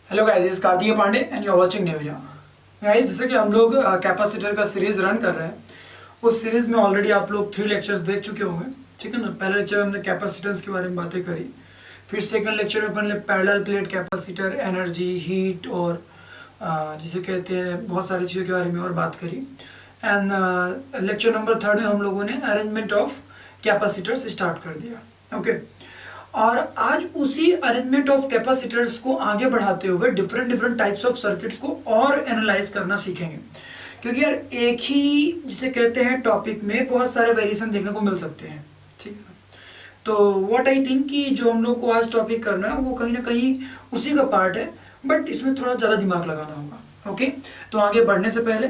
Hello guys, this is Kartikeya Pandey and you are watching Newvira. Guys, जैसे कि हम लोग कैपेसिटर का सीरीज रन कर रहे हैं, उस सीरीज में ऑलरेडी आप लोग 3 लेक्चर्स देख चुके होंगे। ठीक है ना। पहले लेक्चर में हमने कैपेसिटेंस के बारे में बातें करी, फिर सेकंड लेक्चर में अपन ने parallel plate capacitor, energy, heat और जिसे कहते हैं बहुत सारी चीज़ों के बारे में और बात करी। एंड लेक्चर नंबर 3 में हम लोगों ने अरेंजमेंट ऑफ कैपेसिटर्स स्टार्ट कर दिया। ओके और आज उसी अरेंजमेंट ऑफ कैपेसिटर्स को आगे बढ़ाते हुए डिफरेंट टाइप्स ऑफ सर्किट्स को और एनालाइज करना सीखेंगे, क्योंकि यार एक ही जिसे कहते हैं टॉपिक में बहुत सारे वेरिएशन देखने को मिल सकते हैं। ठीक है। तो व्हाट आई थिंक कि जो हम लोग को आज टॉपिक करना है वो कहीं ना कहीं उसी का पार्ट है, बट इसमें थोड़ा ज़्यादा दिमाग लगाना होगा। ओके, तो आगे बढ़ने से पहले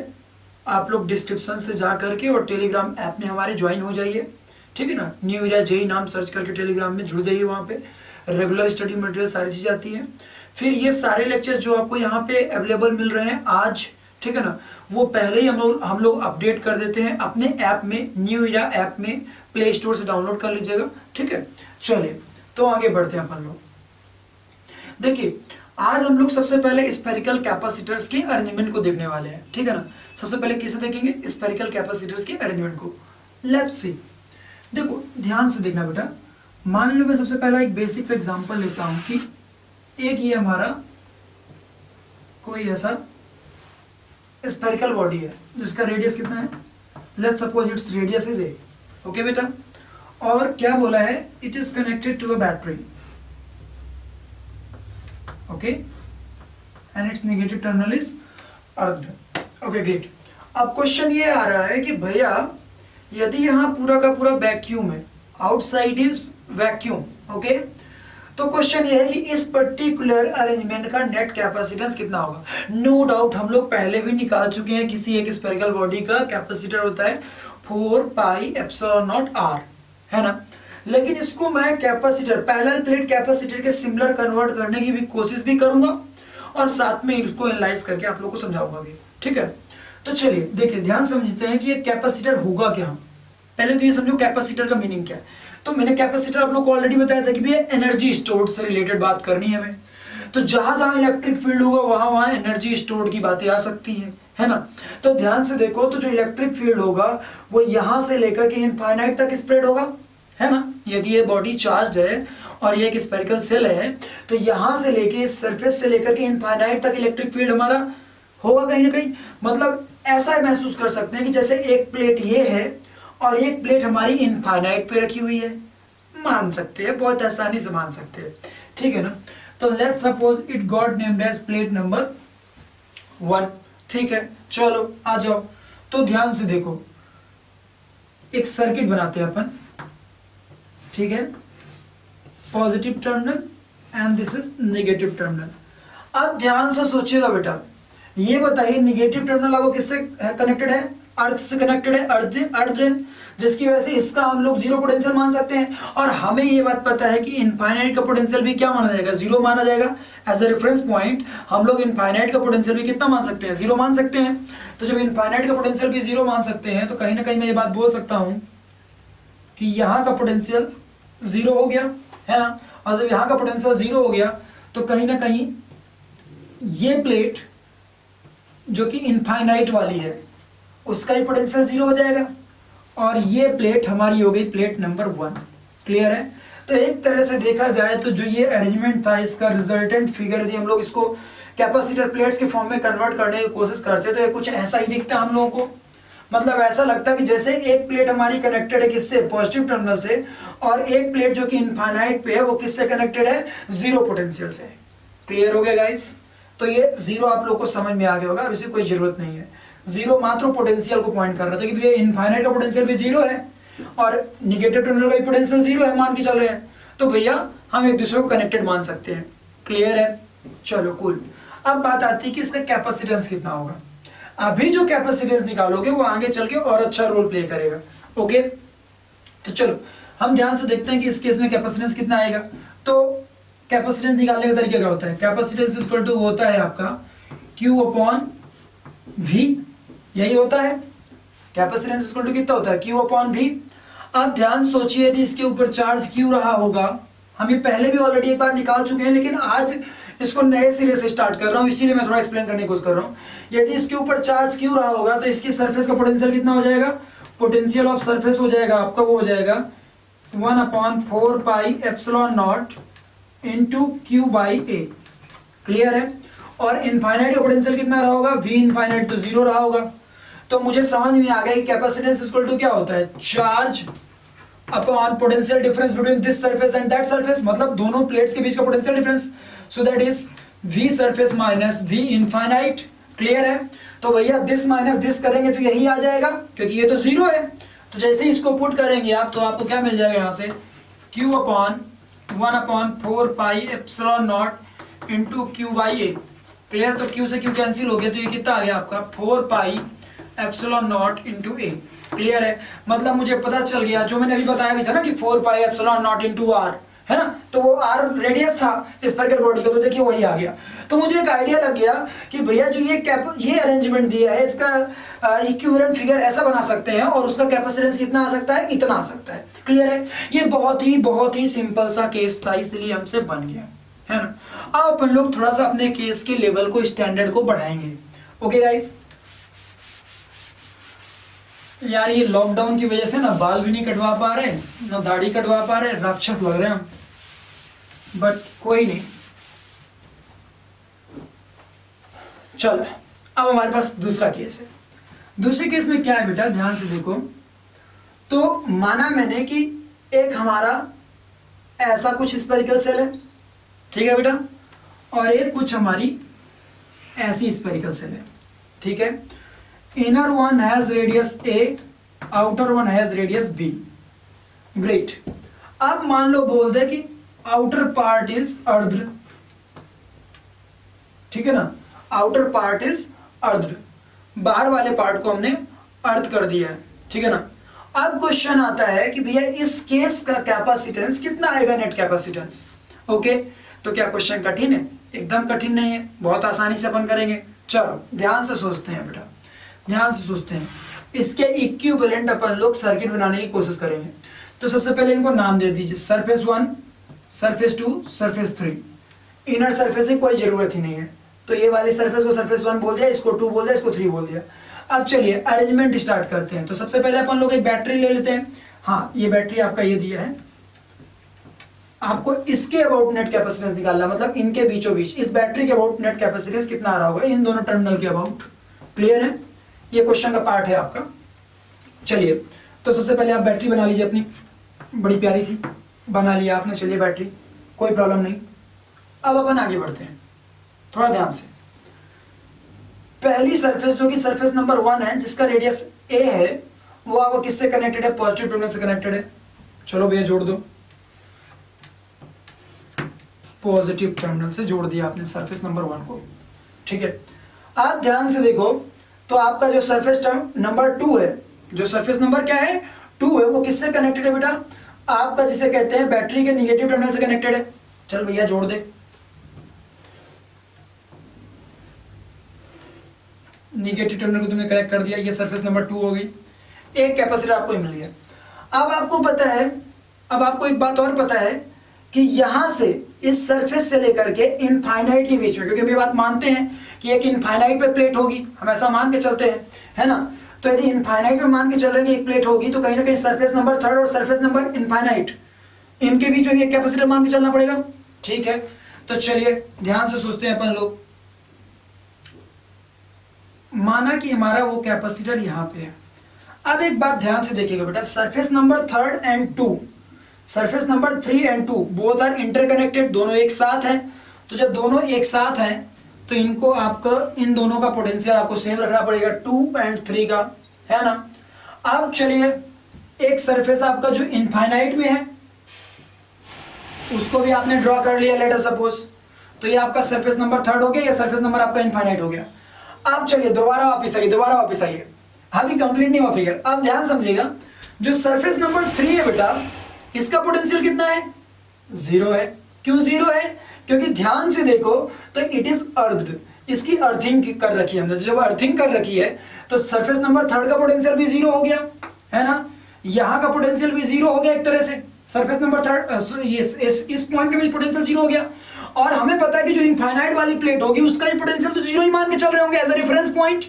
आप लोग डिस्क्रिप्शन से जा करके और टेलीग्राम ऐप में हमारे ज्वाइन हो जाइए। ठीक है ना। न्यूविरा जेई नाम सर्च करके टेलीग्राम में जुड़ जाइए। वहाँ पे रेगुलर स्टडी मटेरियल सारी चीज़ें आती हैं। फिर ये सारे लेक्चर्स जो आपको यहाँ पे अवेलेबल मिल रहे हैं आज, ठीक है ना, वो पहले ही हम लोग अपडेट कर देते हैं अपने ऐप में, न्यूविरा ऐप में प्ले स्टोर से डाउनलोड कर लीजिएगा। ठीक है, चलिए तो आगे बढ़ते हैं अपन लोग। देखिए, आज हम लोग सबसे पहले स्फेरिकल कैपेसिटर्स के अरेंजमेंट को देखने वाले हैं। ठीक है ना। सबसे पहले किसे देखेंगे? स्फेरिकल कैपेसिटर्स के अरेंजमेंट को। Let's see. देखो ध्यान से देखना बेटा। मान लो मैं सबसे पहला एक बेसिक सा एग्जांपल लेता हूं कि एक ये हमारा कोई ऐसा स्फेरिकल बॉडी है जिसका रेडियस कितना है? Let's suppose its radius is A. Okay बेटा, और क्या बोला है? It is connected to a battery. Okay, and its negative terminal is earth. Okay great. अब क्वेश्चन ये आ रहा है कि भैया यदि यहाँ पूरा का पूरा वैक्यूम है, आउटसाइड इज वैक्यूम, ओके, तो क्वेश्चन ये है कि इस पर्टिकुलर अरेंजमेंट का नेट कैपेसिटेंस कितना होगा। नो डाउट हम लोग पहले भी निकाल चुके हैं, किसी एक स्फेरिकल बॉडी का कैपेसिटर होता है 4 पाई एप्सिलॉन नॉट आर, है ना। लेकिन इसको मैं कैपेसिटर, पैरेलल प्लेट कैपेसिटर के सिमिलर कन्वर्ट करने की भी कोशिश भी करूंगा और साथ में इसको एनालाइज करके आप लोग को समझाऊंगा भी। ठीक है, तो चलिए देखिए, ध्यान समझते हैं कि ये कैपेसिटर होगा क्या। पहले तो ये समझो कैपेसिटर का मीनिंग क्या है। तो मैंने कैपेसिटर आप लोग को ऑलरेडी बताया था कि भैया एनर्जी स्टोर्ड से रिलेटेड बात करनी है हमें। तो जहां जहां इलेक्ट्रिक फील्ड होगा वहां वहां एनर्जी स्टोर्ड की बातें आ सकती है ना। तो ध्यान से देखो, तो जो इलेक्ट्रिक फील्ड होगा वो यहां से लेकर के इनफाइनाइट तक स्प्रेड होगा, है ना। यदि ये बॉडी चार्ज है और ये एक स्फेरिकल सेल है, तो यहां से लेके सरफेस से लेकर के इनफाइनाइट तक इलेक्ट्रिक फील्ड हमारा होगा कहीं ना कहीं। मतलब ऐसा महसूस कर सकते हैं कि जैसे एक प्लेट ये है और एक प्लेट हमारी इनफाइनाइट पे रखी हुई है। मान सकते हैं, बहुत आसानी से मान सकते हैं। ठीक है ना। तो let's suppose it got named as plate number 1। ठीक है, चलो आ जाओ। तो ध्यान से देखो, एक सर्किट बनाते हैं अपन। ठीक है, positive terminal and this is negative terminal. अब ध्यान से सोचिएगा बेटा, ये बताइए नेगेटिव टर्मिनल आपको किससे कनेक्टेड है? अर्थ से कनेक्टेड है, अर्थ, जिसकी वजह से इसका हम लोग जीरो पोटेंशियल मान सकते हैं। और हमें ये बात पता है कि इनफाइनाइट का पोटेंशियल भी क्या माना जाएगा? जीरो माना जाएगा। एज ए रेफरेंस पॉइंट हम लोग इनफाइनाइट का पोटेंशियल भी कितना मान सकते हैं? जीरो मान सकते हैं। तो जब इनफाइनाइट का पोटेंशियल भी जीरो मान सकते हैं, तो कहीं ना कहीं मैं ये बात बोल सकता हूं कि यहाँ का पोटेंशियल जीरो हो गया, है ना। और जब यहाँ का पोटेंशियल जीरो हो गया, तो कहीं ना कहीं ये प्लेट जो कि इनफाइनाइट वाली है उसका ही पोटेंशियल जीरो हो जाएगा, और ये प्लेट हमारी हो गई प्लेट नंबर 1। क्लियर है। तो एक तरह से देखा जाए तो जो ये अरेंजमेंट था, इसका रिजल्टेंट फिगर यदि हम लोग इसको कैपेसिटर प्लेट्स के फॉर्म में कन्वर्ट करने की कोशिश करते तो ये कुछ ऐसा ही दिखता है हम लोगों को। मतलब ऐसा लगता है कि जैसे एक प्लेट हमारी कनेक्टेड है किससे? पॉजिटिव टर्मिनल से, और एक प्लेट जो कि इनफाइनाइट पे है वो किससे कनेक्टेड है? जीरो पोटेंशियल से। क्लियर हो गया गाइस। तो ये जीरो आप लोग को समझ में आ गया होगा, अब इसकी कोई जरूरत नहीं है। जीरो मात्र पोटेंशियल को पॉइंट कर रहा था कि भैया इनफाइनाइट का पोटेंशियल भी जीरो है और नेगेटिव टर्मिनल का भी पोटेंशियल जीरो है मान के चल रहे हैं, तो भैया हम एक दूसरे को कनेक्टेड मान सकते हैं। क्लियर है, चलो कूल। अब बात आती है कि इसका कैपेसिटेंस कितना होगा। अभी जो कैपेसिटेंस निकालोगे वो आगे चल के और अच्छा रोल प्ले करेगा। ओके, तो चलो हम ध्यान से देखते हैं कि इस केस में कैपेसिटेंस कितना आएगा। तो कैपेसिटेंस निकालने का तरीका क्या होता है? कैपेसिटेंस इक्वल टू होता है आपका Q अपॉन V, यही होता है। कैपेसिटेंस इक्वल टू कितना होता है? Q upon V। अब ध्यान सोचिए, यदि इसके ऊपर चार्ज Q रहा होगा, हम ये पहले भी ऑलरेडी एक बार निकाल चुके हैं, लेकिन आज इसको नए सिरे से स्टार्ट कर रहा हूं, इसीलिए मैं थोड़ा एक्सप्लेन करने की कोशिश कर रहा हूं। यदि इसके ऊपर चार्ज क्यू रहा होगा तो इसकी सरफेस का पोटेंशियल कितना हो जाएगा, पोटेंशियल ऑफ सरफेस हो जाएगा आपका, वो हो जाएगा 1/4 pi epsilon not into Q by A. Clear है। और इनफाइनाइट का पोटेंशियल कितना रहा होगा, वी इनफाइनाइट तो जीरो रहा होगा। तो मुझे समझ में आ गया कि कैपेसिटेंस इक्वल टू क्या होता है, charge upon potential difference between this surface and that surface, मतलब दोनों प्लेट्स के बीच का potential difference. So that is V surface minus V infinite. Clear है। तो भैया दिस माइनस दिस करेंगे तो यही आ जाएगा, क्योंकि ये तो जीरो है। तो जैसे ही इसको पुट करेंगे आप, तो आपको क्या मिल जाएगा यहाँ से, q upon 1/4 pi epsilon not into Q by A. Clear. तो q से q कैंसिल हो गया, तो ये कितना आ गया आपका 4 pi epsilon not into A. Clear है। मतलब मुझे पता चल गया, जो मैंने अभी बताया भी था ना कि 4 pi epsilon not into R, है ना, तो वो आर रेडियस था स्फेरिकल बॉडी का, तो देखिए वही आ गया। तो मुझे एक आइडिया लग गया कि भैया जो ये अरेंजमेंट दिया है, इसका इक्विवेलेंट फिगर ऐसा बना सकते हैं और उसका कैपेसिटेंस कितना आ सकता है, इतना आ सकता है। क्लियर है। ये बहुत ही सिंपल सा केस था, इसलिए हमसे बन गया, है ना। अब अपन लोग थोड़ा सा अपने केस के लेवल को, स्टैंडर्ड को बढ़ाएंगे। Okay guys. यार ये लॉकडाउन की वजह से ना बाल भी नहीं कटवा पा रहे, ना दाढ़ी कटवा पा रहे, राक्षस लग रहे हैं हम, बट कोई नहीं। चलो अब हमारे पास दूसरा केस है। दूसरे केस में क्या है बेटा, ध्यान से देखो। तो माना मैंने कि एक हमारा ऐसा कुछ स्फेरिकल सेल है, ठीक है बेटा, और एक कुछ हमारी ऐसी स्फेरिकल सेल है, ठीक है। Inner one has radius A, outer one has radius B. Great. अब मान लो बोल दे कि आउटर पार्ट इज अर्ध, ठीक है ना, आउटर पार्ट इज अर्ध, बाहर वाले पार्ट को हमने अर्ध कर दिया है, ठीक है ना। अब क्वेश्चन आता है कि भैया इस केस का कैपेसिटेंस कितना आएगा, नेट कैपेसिटेंस। ओके। तो क्या क्वेश्चन कठिन है? एकदम कठिन नहीं है, बहुत आसानी से अपन करेंगे। चलो ध्यान से सोचते हैं बेटा, ध्यान से सोचते हैं। इसके इक्विवेलेंट अपन लोग सर्किट बनाने की कोशिश करेंगे। तो सबसे पहले इनको नाम दे दीजिए, surface 1, surface 2, surface 3। Inner surface की कोई जरूरत ही नहीं है, तो ये वाली सरफेस को सरफेस 1 बोल दिया, इसको 2 बोल दिया, इसको 3 बोल दिया। अब चलिए अरेंजमेंट स्टार्ट करते हैं। तो सबसे पहले अपन लोग एक बैटरी ले लेते हैं। हाँ, ये बैटरी आपका ये दिया है, आपको इसके अबाउट नेट कैपेसिटेंस निकालना, मतलब इनके बीचों बीच इस बैटरी के अबाउट नेट कैपेसिटेंस कितना आ रहा होगा, इन दोनों टर्मिनल के अबाउट। क्लियर है। ये क्वेश्चन का पार्ट है आपका। चलिए तो सबसे पहले आप बैटरी बना लीजिए अपनी, बड़ी प्यारी सी बना लिया आपने। चलिए बैटरी, कोई प्रॉब्लम नहीं। अब अपन आगे बढ़ते हैं, थोड़ा ध्यान से। पहली सरफेस जो कि सरफेस नंबर 1 है, जिसका रेडियस ए है, वो आपको किससे कनेक्टेड है, पॉजिटिव टर्मिनल से कनेक्टेड है। चलो भैया जोड़ दो, पॉजिटिव टर्मिनल से जोड़ दिया आपने सरफेस नंबर 1 को, ठीक है। आप ध्यान से देखो, तो आपका जो सरफेस नंबर 2 है, जो सरफेस नंबर क्या है 2 है, वो किससे कनेक्टेड है बेटा, आपका जिसे कहते हैं बैटरी के निगेटिव टर्मिनल से कनेक्टेड है। चल भैया जोड़ दे, निगेटिव टर्मिनल को तुमने कनेक्ट कर दिया, ये सरफेस नंबर 2 हो गई। एक कैपेसिटर आपको मिल गया। अब आपको पता है, अब आपको एक बात और पता है कि यहां से इस सरफेस से लेकर के इनफाइनाइट के बीच में, क्योंकि हम ये बात मानते हैं कि एक इनफाइनाइट पे प्लेट होगी, हम ऐसा मान के चलते हैं, है ना। तो यदि इनफाइनाइट पे मान के चल रहे हैं कि एक प्लेट होगी, तो कहीं ना कहीं सरफेस नंबर 3 और सरफेस नंबर इनफाइनाइट, इनके बीच में भी एक कैपेसिटर मान के चलना पड़ेगा, ठीक है। तो चलिए ध्यान से सोचते हैं अपन लोग। माना कि हमारा वो कैपेसिटर यहां पे है। अब एक बात ध्यान से देखिएगा बेटा, surface number 3 and 2, surface number 3 and 2 both are interconnected, दोनों एक साथ हैं। तो जब दोनों एक साथ हैं तो इनको आपका, इन दोनों का पोटेंशियल आपको सेम रखना पड़ेगा 2 एंड 3 का, है ना। अब चलिए एक सरफेस आपका जो इनफाइनाइट में है, उसको भी आपने ड्रॉ कर लिया, लेट अस सपोज। तो ये आपका सरफेस नंबर 3 हो गया, या सरफेस नंबर आपका इनफाइनाइट हो गया। अब चलिए दोबारा वापस आइए, दोबारा वापस आइए, अभी कंप्लीट नहीं हुआ फिगर। अब ध्यान समझिएगा, जो सरफेस नंबर 3 है बेटा, इसका पोटेंशियल कितना है, 0 है। क्यों 0 है, क्योंकि ध्यान से देखो तो इट इज अर्थ, इसकी अर्थिंग कर रखी है हमने। तो जब अर्थिंग कर रखी है तो सरफेस नंबर 3 का पोटेंशियल भी 0 हो गया, है ना। यहां का पोटेंशियल भी 0 हो गया एक तरह से, सरफेस नंबर 3 इस पॉइंट में भी पोटेंशियल 0 हो गया। और हमें पता है कि जो इनफाइनाइट वाली प्लेट होगी उसका ही पोटेंशियल तो जीरो ही मान के चल रहे होंगे एज ए रेफरेंस पॉइंट।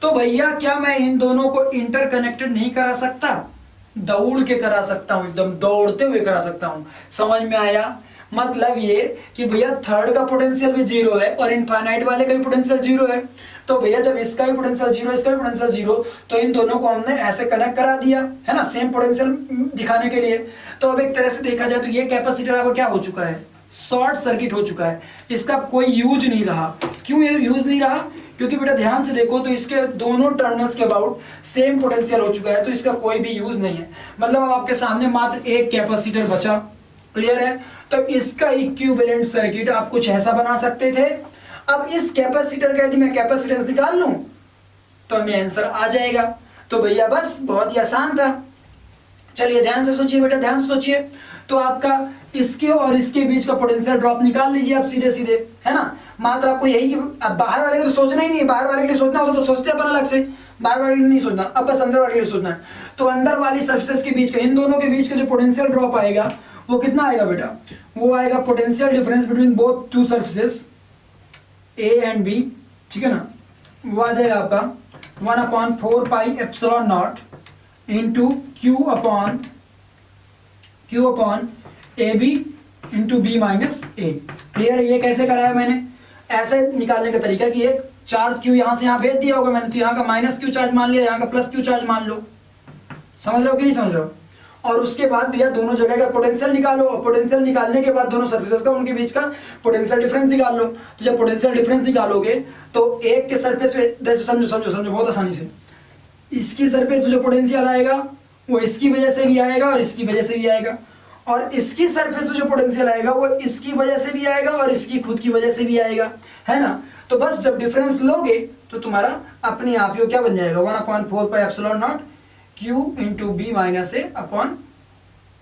तो भैया क्या मैं इन दोनों को इंटरकनेक्टेड नहीं करा सकता? दौड़ के करा सकता हूं, एकदम दौड़ते हुए करा सकता हूं। समझ में आया? मतलब ये कि भैया थर्ड का पोटेंशियल भी जीरो है और इनफाइनाइट वाले का भी पोटेंशियल जीरो है। तो भैया जब इसका भी पोटेंशियल जीरो, इसका भी पोटेंशियल जीरो, तो इन दोनों को हमने ऐसे कनेक्ट करा दिया है ना, सेम पोटेंशियल दिखाने के लिए। तो अब एक तरह से देखा जाए तो ये कैपेसिटर अब क्या हो चुका है? शॉर्ट सर्किट हो चुका है, इसका कोई यूज नहीं रहा। क्यों ये यूज नहीं रहा? क्योंकि बेटा ध्यान से देखो तो इसके दोनों टर्मिनल्स के अबाउट सेम पोटेंशियल हो चुका है, तो इसका कोई भी यूज नहीं है। मतलब अब आपके सामने मात्र एक कैपेसिटर बचा। क्लियर है? तो इसका इक्विवेलेंट सर्किट आप कुछ ऐसा बना सकते थे। अब इस कैपेसिटर का यदि मैं कैपेसिटेंस निकाल लूं तो हमें आंसर आ जाएगा। तो भैया बस बहुत ही आसान था। चलिए ध्यान से सोचिए बेटा, ध्यान से सोचिए। तो आपका इसके और इसके बीच का पोटेंशियल ड्रॉप निकाल लीजिए आप सीधे सीधे, है ना। मात्र आपको यही कि अब बाहर वाले को तो सोचना ही नहीं है, बाहर वाले के लिए सोचना होता तो सोचते अपन अलग से, बाहर वाले के लिए नहीं सोचना, अब बस अंदर वाले के लिए सोचना है। तो अंदर वाली सरफेस के बीच का, इन दोनों के बीच का जो पोटेंशियल ड्रॉप आएगा वो कितना आएगा बेटा? वो आएगा potential difference between both two surfaces A and B, ठीक है ना। वो आ जाएगा आपका 1/4 pi epsilon not into Q upon A B into B minus A. Clear है? ये कैसे कराया मैंने? ऐसे निकालने का तरीका कि एक चार्ज क्यू यहां से यहां भेज दिया होगा मैंने, तो यहाँ का माइनस क्यू चार्ज मान लिया, यहाँ का प्लस क्यू चार्ज मान लो। समझ रहे हो कि नहीं समझ रहे हो? और उसके बाद भैया दोनों जगह का पोटेंशियल निकालो, और पोटेंशियल निकालने के बाद दोनों सर्फेसेस का, उनके बीच का पोटेंशियल डिफरेंस निकाल लो। तो जब पोटेंशियल डिफरेंस निकालोगे तो एक के सरफेस पे, समझो समझो समझो बहुत आसानी से, इसकी सरफेस पे जो पोटेंशियल आएगा वो इसकी वजह से भी आएगा और इसकी वजह से भी आएगा, और इसकी सरफेस पे जो पोटेंशियल आएगा वो इसकी वजह से भी आएगा और इसकी खुद की वजह से भी आएगा, है ना। तो बस जब डिफरेंस लोगे तो तुम्हारा अपने आप ही क्या बन जाएगा? 1/4 pi epsilon naught Q into B minus A upon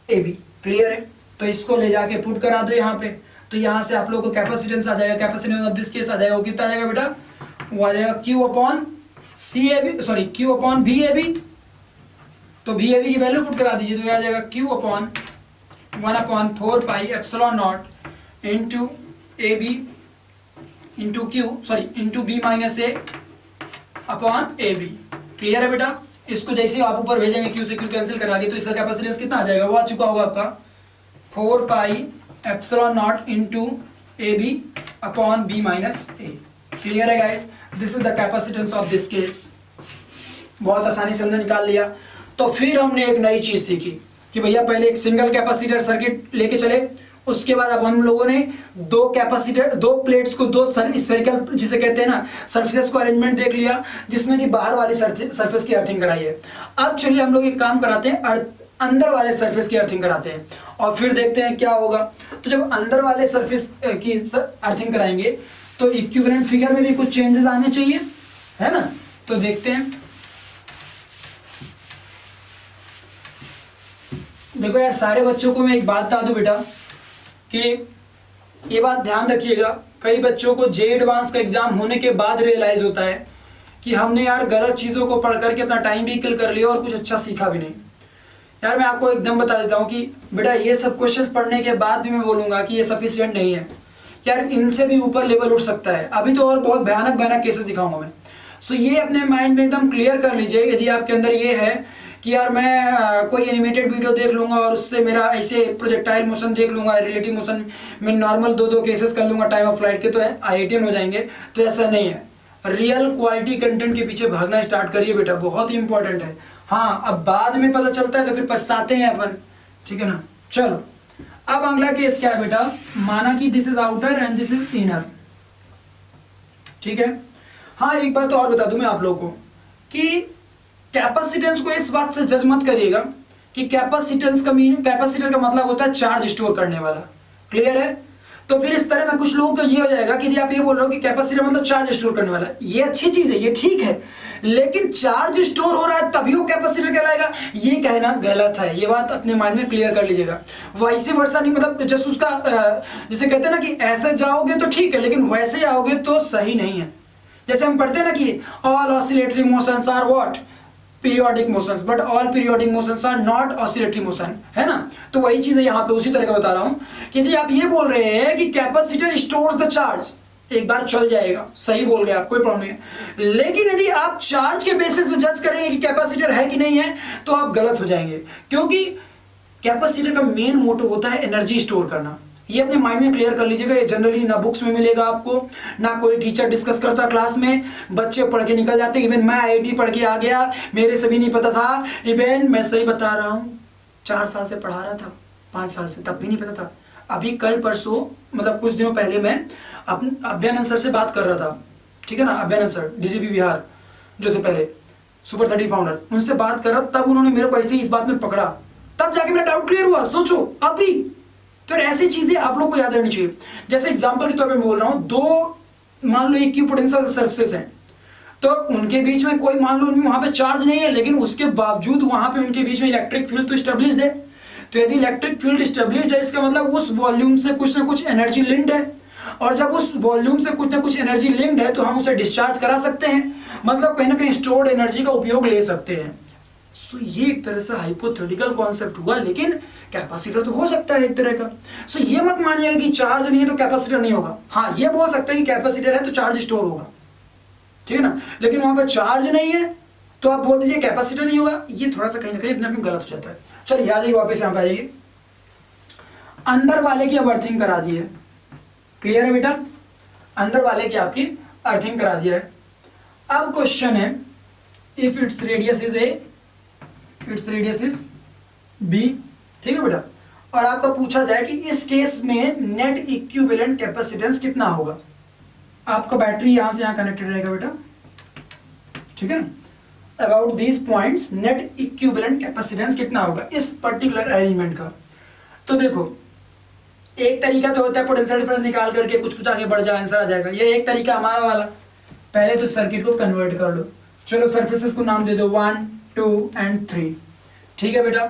A B. Clear है? तो इसको ले जाके पुट करा दो यहाँ पे, तो यहाँ से आप लोगों को कैपेसिटेंस आ जाएगा, कैपेसिटेंस ऑफ दिस केस आ जाएगा। वो कितना आ जाएगा बेटा? वो आ जाएगा Q upon C A B, sorry Q upon B A B. तो बी ए बी की वैल्यू पुट करा दीजिए, तो ये आ जाएगा Q upon 1/4 pi epsilon not into A B into Q, sorry into B minus A upon A B. Clear है बेटा? इसको जैसे आप ऊपर भेजेंगे क्यू से क्यू कैंसिल करा के, तो इसका कैपेसिटेंस कितना आ जाएगा? वो आ चुका होगा आपका 4 pi epsilon not into A B upon B minus A. Clear है guys? This is the capacitance of this case. बहुत आसानी से हमने निकाल लिया। तो फिर हमने एक नई चीज सीखी कि भैया पहले एक सिंगल कैपेसिटर सर्किट लेके चले, उसके बाद अब हम लोगों ने दो कैपेसिटर, दो प्लेट्स को, दो स्फेरिकल जिसे कहते हैं ना सरफेस को अरेंजमेंट देख लिया, जिसमें कि बाहर वाली सरफेस की अर्थिंग कराई है। अब चलिए हम लोग एक काम कराते हैं, अंदर वाले सरफेस की अर्थिंग कराते हैं और फिर देखते हैं क्या होगा। तो जब अंदर वाले सरफेस की अर्थिंग कराएंगे तो इक्विवेलेंट फिगर में भी कुछ चेंजेस आने चाहिए, है ना। तो देखते हैं। देखो यार, सारे बच्चों को मैं एक बात बता दूं बेटा कि ये बात ध्यान रखिएगा, कई बच्चों को जे एडवांस का एग्जाम होने के बाद रियलाइज होता है कि हमने यार गलत चीज़ों को पढ़ करके अपना टाइम भी किल कर लिया और कुछ अच्छा सीखा भी नहीं। यार मैं आपको एकदम बता देता हूँ कि बेटा ये सब क्वेश्चंस पढ़ने के बाद भी मैं बोलूँगा कि ये सफिशिएंट नहीं है यार, इनसे भी ऊपर लेवल उठ सकता है। अभी तो और बहुत भयानक भयानक केसेस दिखाऊंगा मैं। सो ये अपने माइंड में एकदम क्लियर कर लीजिए। यदि आपके अंदर ये है कि यार मैं कोई एनिमेटेड वीडियो देख लूंगा और उससे मेरा ऐसे प्रोजेक्टाइल मोशन देख लूंगा, रिलेटिव मोशन में नॉर्मल दो केसेस कर लूंगा टाइम ऑफ फ्लाइट के, तो IITian हो जाएंगे, तो ऐसा नहीं है। रियल क्वालिटी कंटेंट के पीछे भागना स्टार्ट करिए बेटा, बहुत ही इंपॉर्टेंट है। हाँ, अब बाद में पता चलता है तो फिर पछताते हैं अपन, ठीक है ना। चलो अब अगला केस क्या है बेटा, माना कि this is outer and this is inner, ठीक है। हाँ एक बात और बता दूं मैं आप लोगों को कि कैपेसिटेंस को इस बात से जज मत करिएगा कि कैपेसिटेंस का कैपेसिटर का मतलब होता है चार्ज स्टोर करने वाला। क्लियर है? तो फिर इस तरह में कुछ लोगों को ये हो जाएगा कि यदि आप ये बोल रहे हो कि कैपेसिटर मतलब चार्ज स्टोर करने वाला, ये अच्छी चीज है, ये ठीक है, लेकिन चार्ज स्टोर हो रहा है तभी वो कैपेसिटर कहलाएगा, ये कहना गलत है। ये बात अपने माइंड में क्लियर कर लीजिएगा। वैसे वर्षा नहीं, मतलब जैसे उसका जिसे कहते हैं ना कि ऐसे जाओगे तो ठीक है, लेकिन वैसे आओगे तो सही नहीं है। जैसे हम पढ़ते हैं ना कि all oscillatory motions are what periodic motions, but all periodic motions are not oscillatory motion, है ना। तो वही चीज है यहाँ पे, उसी तरह का बता रहा हूँ कि यदि आप ये बोल रहे हैं कि कैपेसिटर स्टोर्स द चार्ज, एक बार चल जाएगा, सही बोल गए आप, कोई प्रॉब्लम नहीं है। लेकिन यदि आप चार्ज के बेसिस पे जज करेंगे कि कैपेसिटर है कि नहीं है, तो आप गलत हो जाएंगे, क्योंकि कैपेसिटर का मेन मोटो होता है एनर्जी स्टोर करना। ये अपने माइंड में क्लियर कर लीजिएगा। ये जनरली ना बुक्स में मिलेगा आपको, ना कोई टीचर डिस्कस करता क्लास में, बच्चे पढ़ के निकल जाते। इवन मैं IIT पढ़ के आ गया, मेरे से भी नहीं पता था। इवन मैं सही बता रहा हूँ, 4 साल से पढ़ा रहा था, 5 साल से, तब भी नहीं पता था। अभी कल परसों, मतलब कुछ दिनों पहले, मैं अभ्यानंद सर से बात कर रहा था, ठीक है ना, अभ्यानंद सर DGP बिहार जो थे पहले सुपर 30 फाउंडर, उनसे बात कर रहा, तब उन्होंने मेरे को ऐसे ही इस बात में पकड़ा, तब जाके मेरा डाउट क्लियर हुआ। सोचो अभी तो ऐसी चीजें आप लोग को याद रहनी चाहिए। जैसे एग्जांपल के तौर पे मैं बोल रहा हूं, दो मान लो इक्विपोटेंशियल सरफेसेस हैं, तो उनके बीच में कोई मान लो वहां पे चार्ज नहीं है, लेकिन उसके बावजूद वहां पे उनके बीच में इलेक्ट्रिक फील्ड तो स्टेब्लिश्ड है। तो यदि इलेक्ट्रिक फील्ड स्टेब्लिश्ड है, इसका मतलब उस वॉल्यूम से कुछ ना कुछ एनर्जी लिंक्ड है, और जब उस वॉल्यूम से कुछ ना कुछ एनर्जी लिंक्ड है, तो हम उसे डिस्चार्ज करा सकते हैं, मतलब कहीं ना कहीं स्टोर्ड एनर्जी का उपयोग ले सकते हैं। सो ये एक तरह से हाइपोथेटिकल कॉन्सेप्ट हुआ, लेकिन कैपेसिटर तो हो सकता है एक तरह का। सो ये मत मानिएगा कि चार्ज नहीं है तो कैपेसिटर नहीं होगा। हाँ, ये बोल सकते हैं कि कैपेसिटर है तो चार्ज स्टोर होगा, ठीक है ना, लेकिन वहां पर चार्ज नहीं है तो आप बोल दीजिए कैपेसिटर नहीं होगा। ये थोड़ा सा कहीं ना कहीं अपने आप में गलत हो जाता है। चलिए याद है, वापस यहाँ पे आइए। अंदर वाले की अब अर्थिंग करा दी है, क्लियर है बेटा, अंदर वाले की आपकी अर्थिंग करा दिया है। अब क्वेश्चन है, if its radius is a, its radius is b, ठीक है बेटा, और आपका पूछा जाए कि इस केस में नेट इक्विवेलेंट कैपेसिटेंस कितना होगा। आपका बैटरी यहां से यहां कनेक्टेड रहेगा बेटा, ठीक है ना। About these points net equivalent capacitance कितना होगा इस पर्टिकुलर अरेंजमेंट का। तो देखो, एक तरीका तो होता है पोटेंशियल डिफरेंस निकाल करके कुछ कुछ आगे बढ़ जाए, आंसर आ जाएगा। ये एक तरीका हमारा वाला, पहले तो सर्किट को कन्वर्ट कर लो। चलो सरफेसेस को नाम दे दो 1, 2 एंड 3, ठीक है बेटा।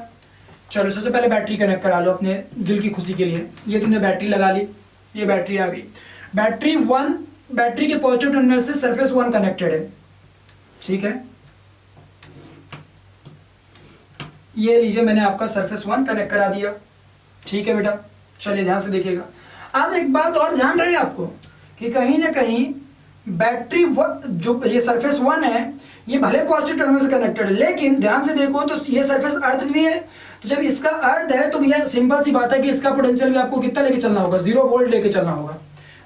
चलो सबसे पहले बैटरी कनेक्ट करा लो अपने दिल की खुशी के लिए। ये तुमने बैटरी लगा ली, ये बैटरी आ गई। बैटरी 1, बैटरी के पॉजिटिव टर्मिनल से सरफेस 1 कनेक्टेड है, ठीक है। ये लीजिए, मैंने आपका सरफेस 1 कनेक्ट करा दिया, ठीक है बेटा। चलिए ध्यान से देखिएगा। अब एक बात और ध्यान रहे आपको कि कहीं ना कहीं बैटरी जो ये सरफेस 1 है, ये भले पॉजिटिव टर्मिनल से कनेक्टेड है, लेकिन ध्यान से देखो तो ये सरफेस अर्थ भी है। तो जब इसका अर्थ है तो भैया सिंपल सी बात है कि इसका पोटेंशियल भी आपको कितना लेके चलना होगा, 0 वोल्ट लेके चलना होगा।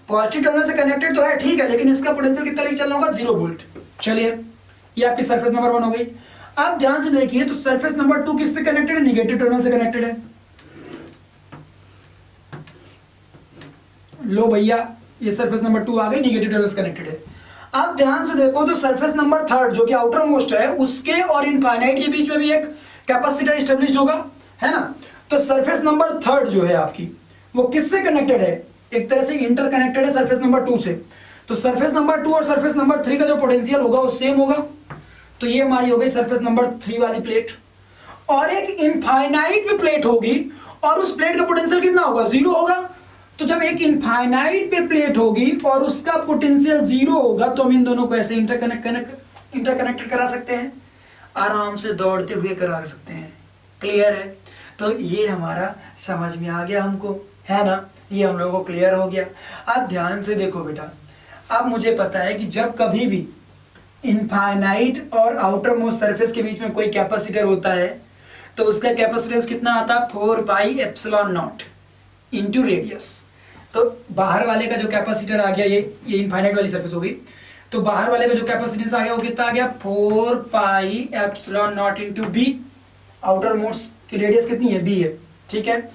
पॉजिटिव टर्मिनल से कनेक्टेड तो है, ठीक है, लेकिन इसका पोटेंशियल कितना लेके चलना होगा, 0 वोल्ट। चलिए, ये आपकी सरफेस नंबर 1 हो गई। अब ध्यान से देखिए तो सरफेस नंबर 2 किससे कनेक्टेड है, निगेटिव टर्मिनल से कनेक्टेड है। लो भैया, ये सरफेस नंबर 2 आ गई, निगेटिव टर्मिनल से कनेक्टेड है। अब ध्यान से देखो तो सरफेस नंबर 3 जो कि आउटर मोस्ट है, उसके और इनफाइनाइट के बीच में भी एक कैपेसिटर एस्टेब्लिश्ड होगा, है ना। तो सरफेस नंबर 3 जो है आपकी, वो किससे कनेक्टेड है, एक तरह से इंटरकनेक्टेड है सरफेस नंबर 2 से। तो सरफेस नंबर 2 और सरफेस नंबर 3 का जो पोटेंशियल होगा वो सेम होगा। तो ये हमारी हो गई सरफेस नंबर 3 वाली प्लेट। और एक इनफाइनाइट पे प्लेट होगी, और उस प्लेट का पोटेंशियल कितना होगा, 0 होगा। तो जब एक इनफाइनाइट पे प्लेट होगी और उसका पोटेंशियल 0 होगा, तो हम इन दोनों को ऐसे इंटरकनेक्टेड करा सकते हैं, आराम से दौड़ते हुए करा सकते हैं। क्लियर है। तो ये हमारा समझ में आ गया हमको, है ना, ये हम लोगों को क्लियर हो गया। अब ध्यान से देखो बेटा, अब मुझे पता है कि जब कभी भी इनफाइनाइट और आउटर मोस्ट सरफेस के बीच में कोई कैपेसिटर होता है, तो उसका कैपेसिटेंस कितना आता है, 4 pi epsilon not into radius. तो बाहर वाले का जो कैपेसिटर आ गया, ये इनफाइनाइट वाली सरफेस हो गई, तो बाहर वाले का जो कैपेसिटेंस आ गया वो कितना आ गया, 4 pi epsilon not into b. Outermost की रेडियस कितनी है, बी है, ठीक है।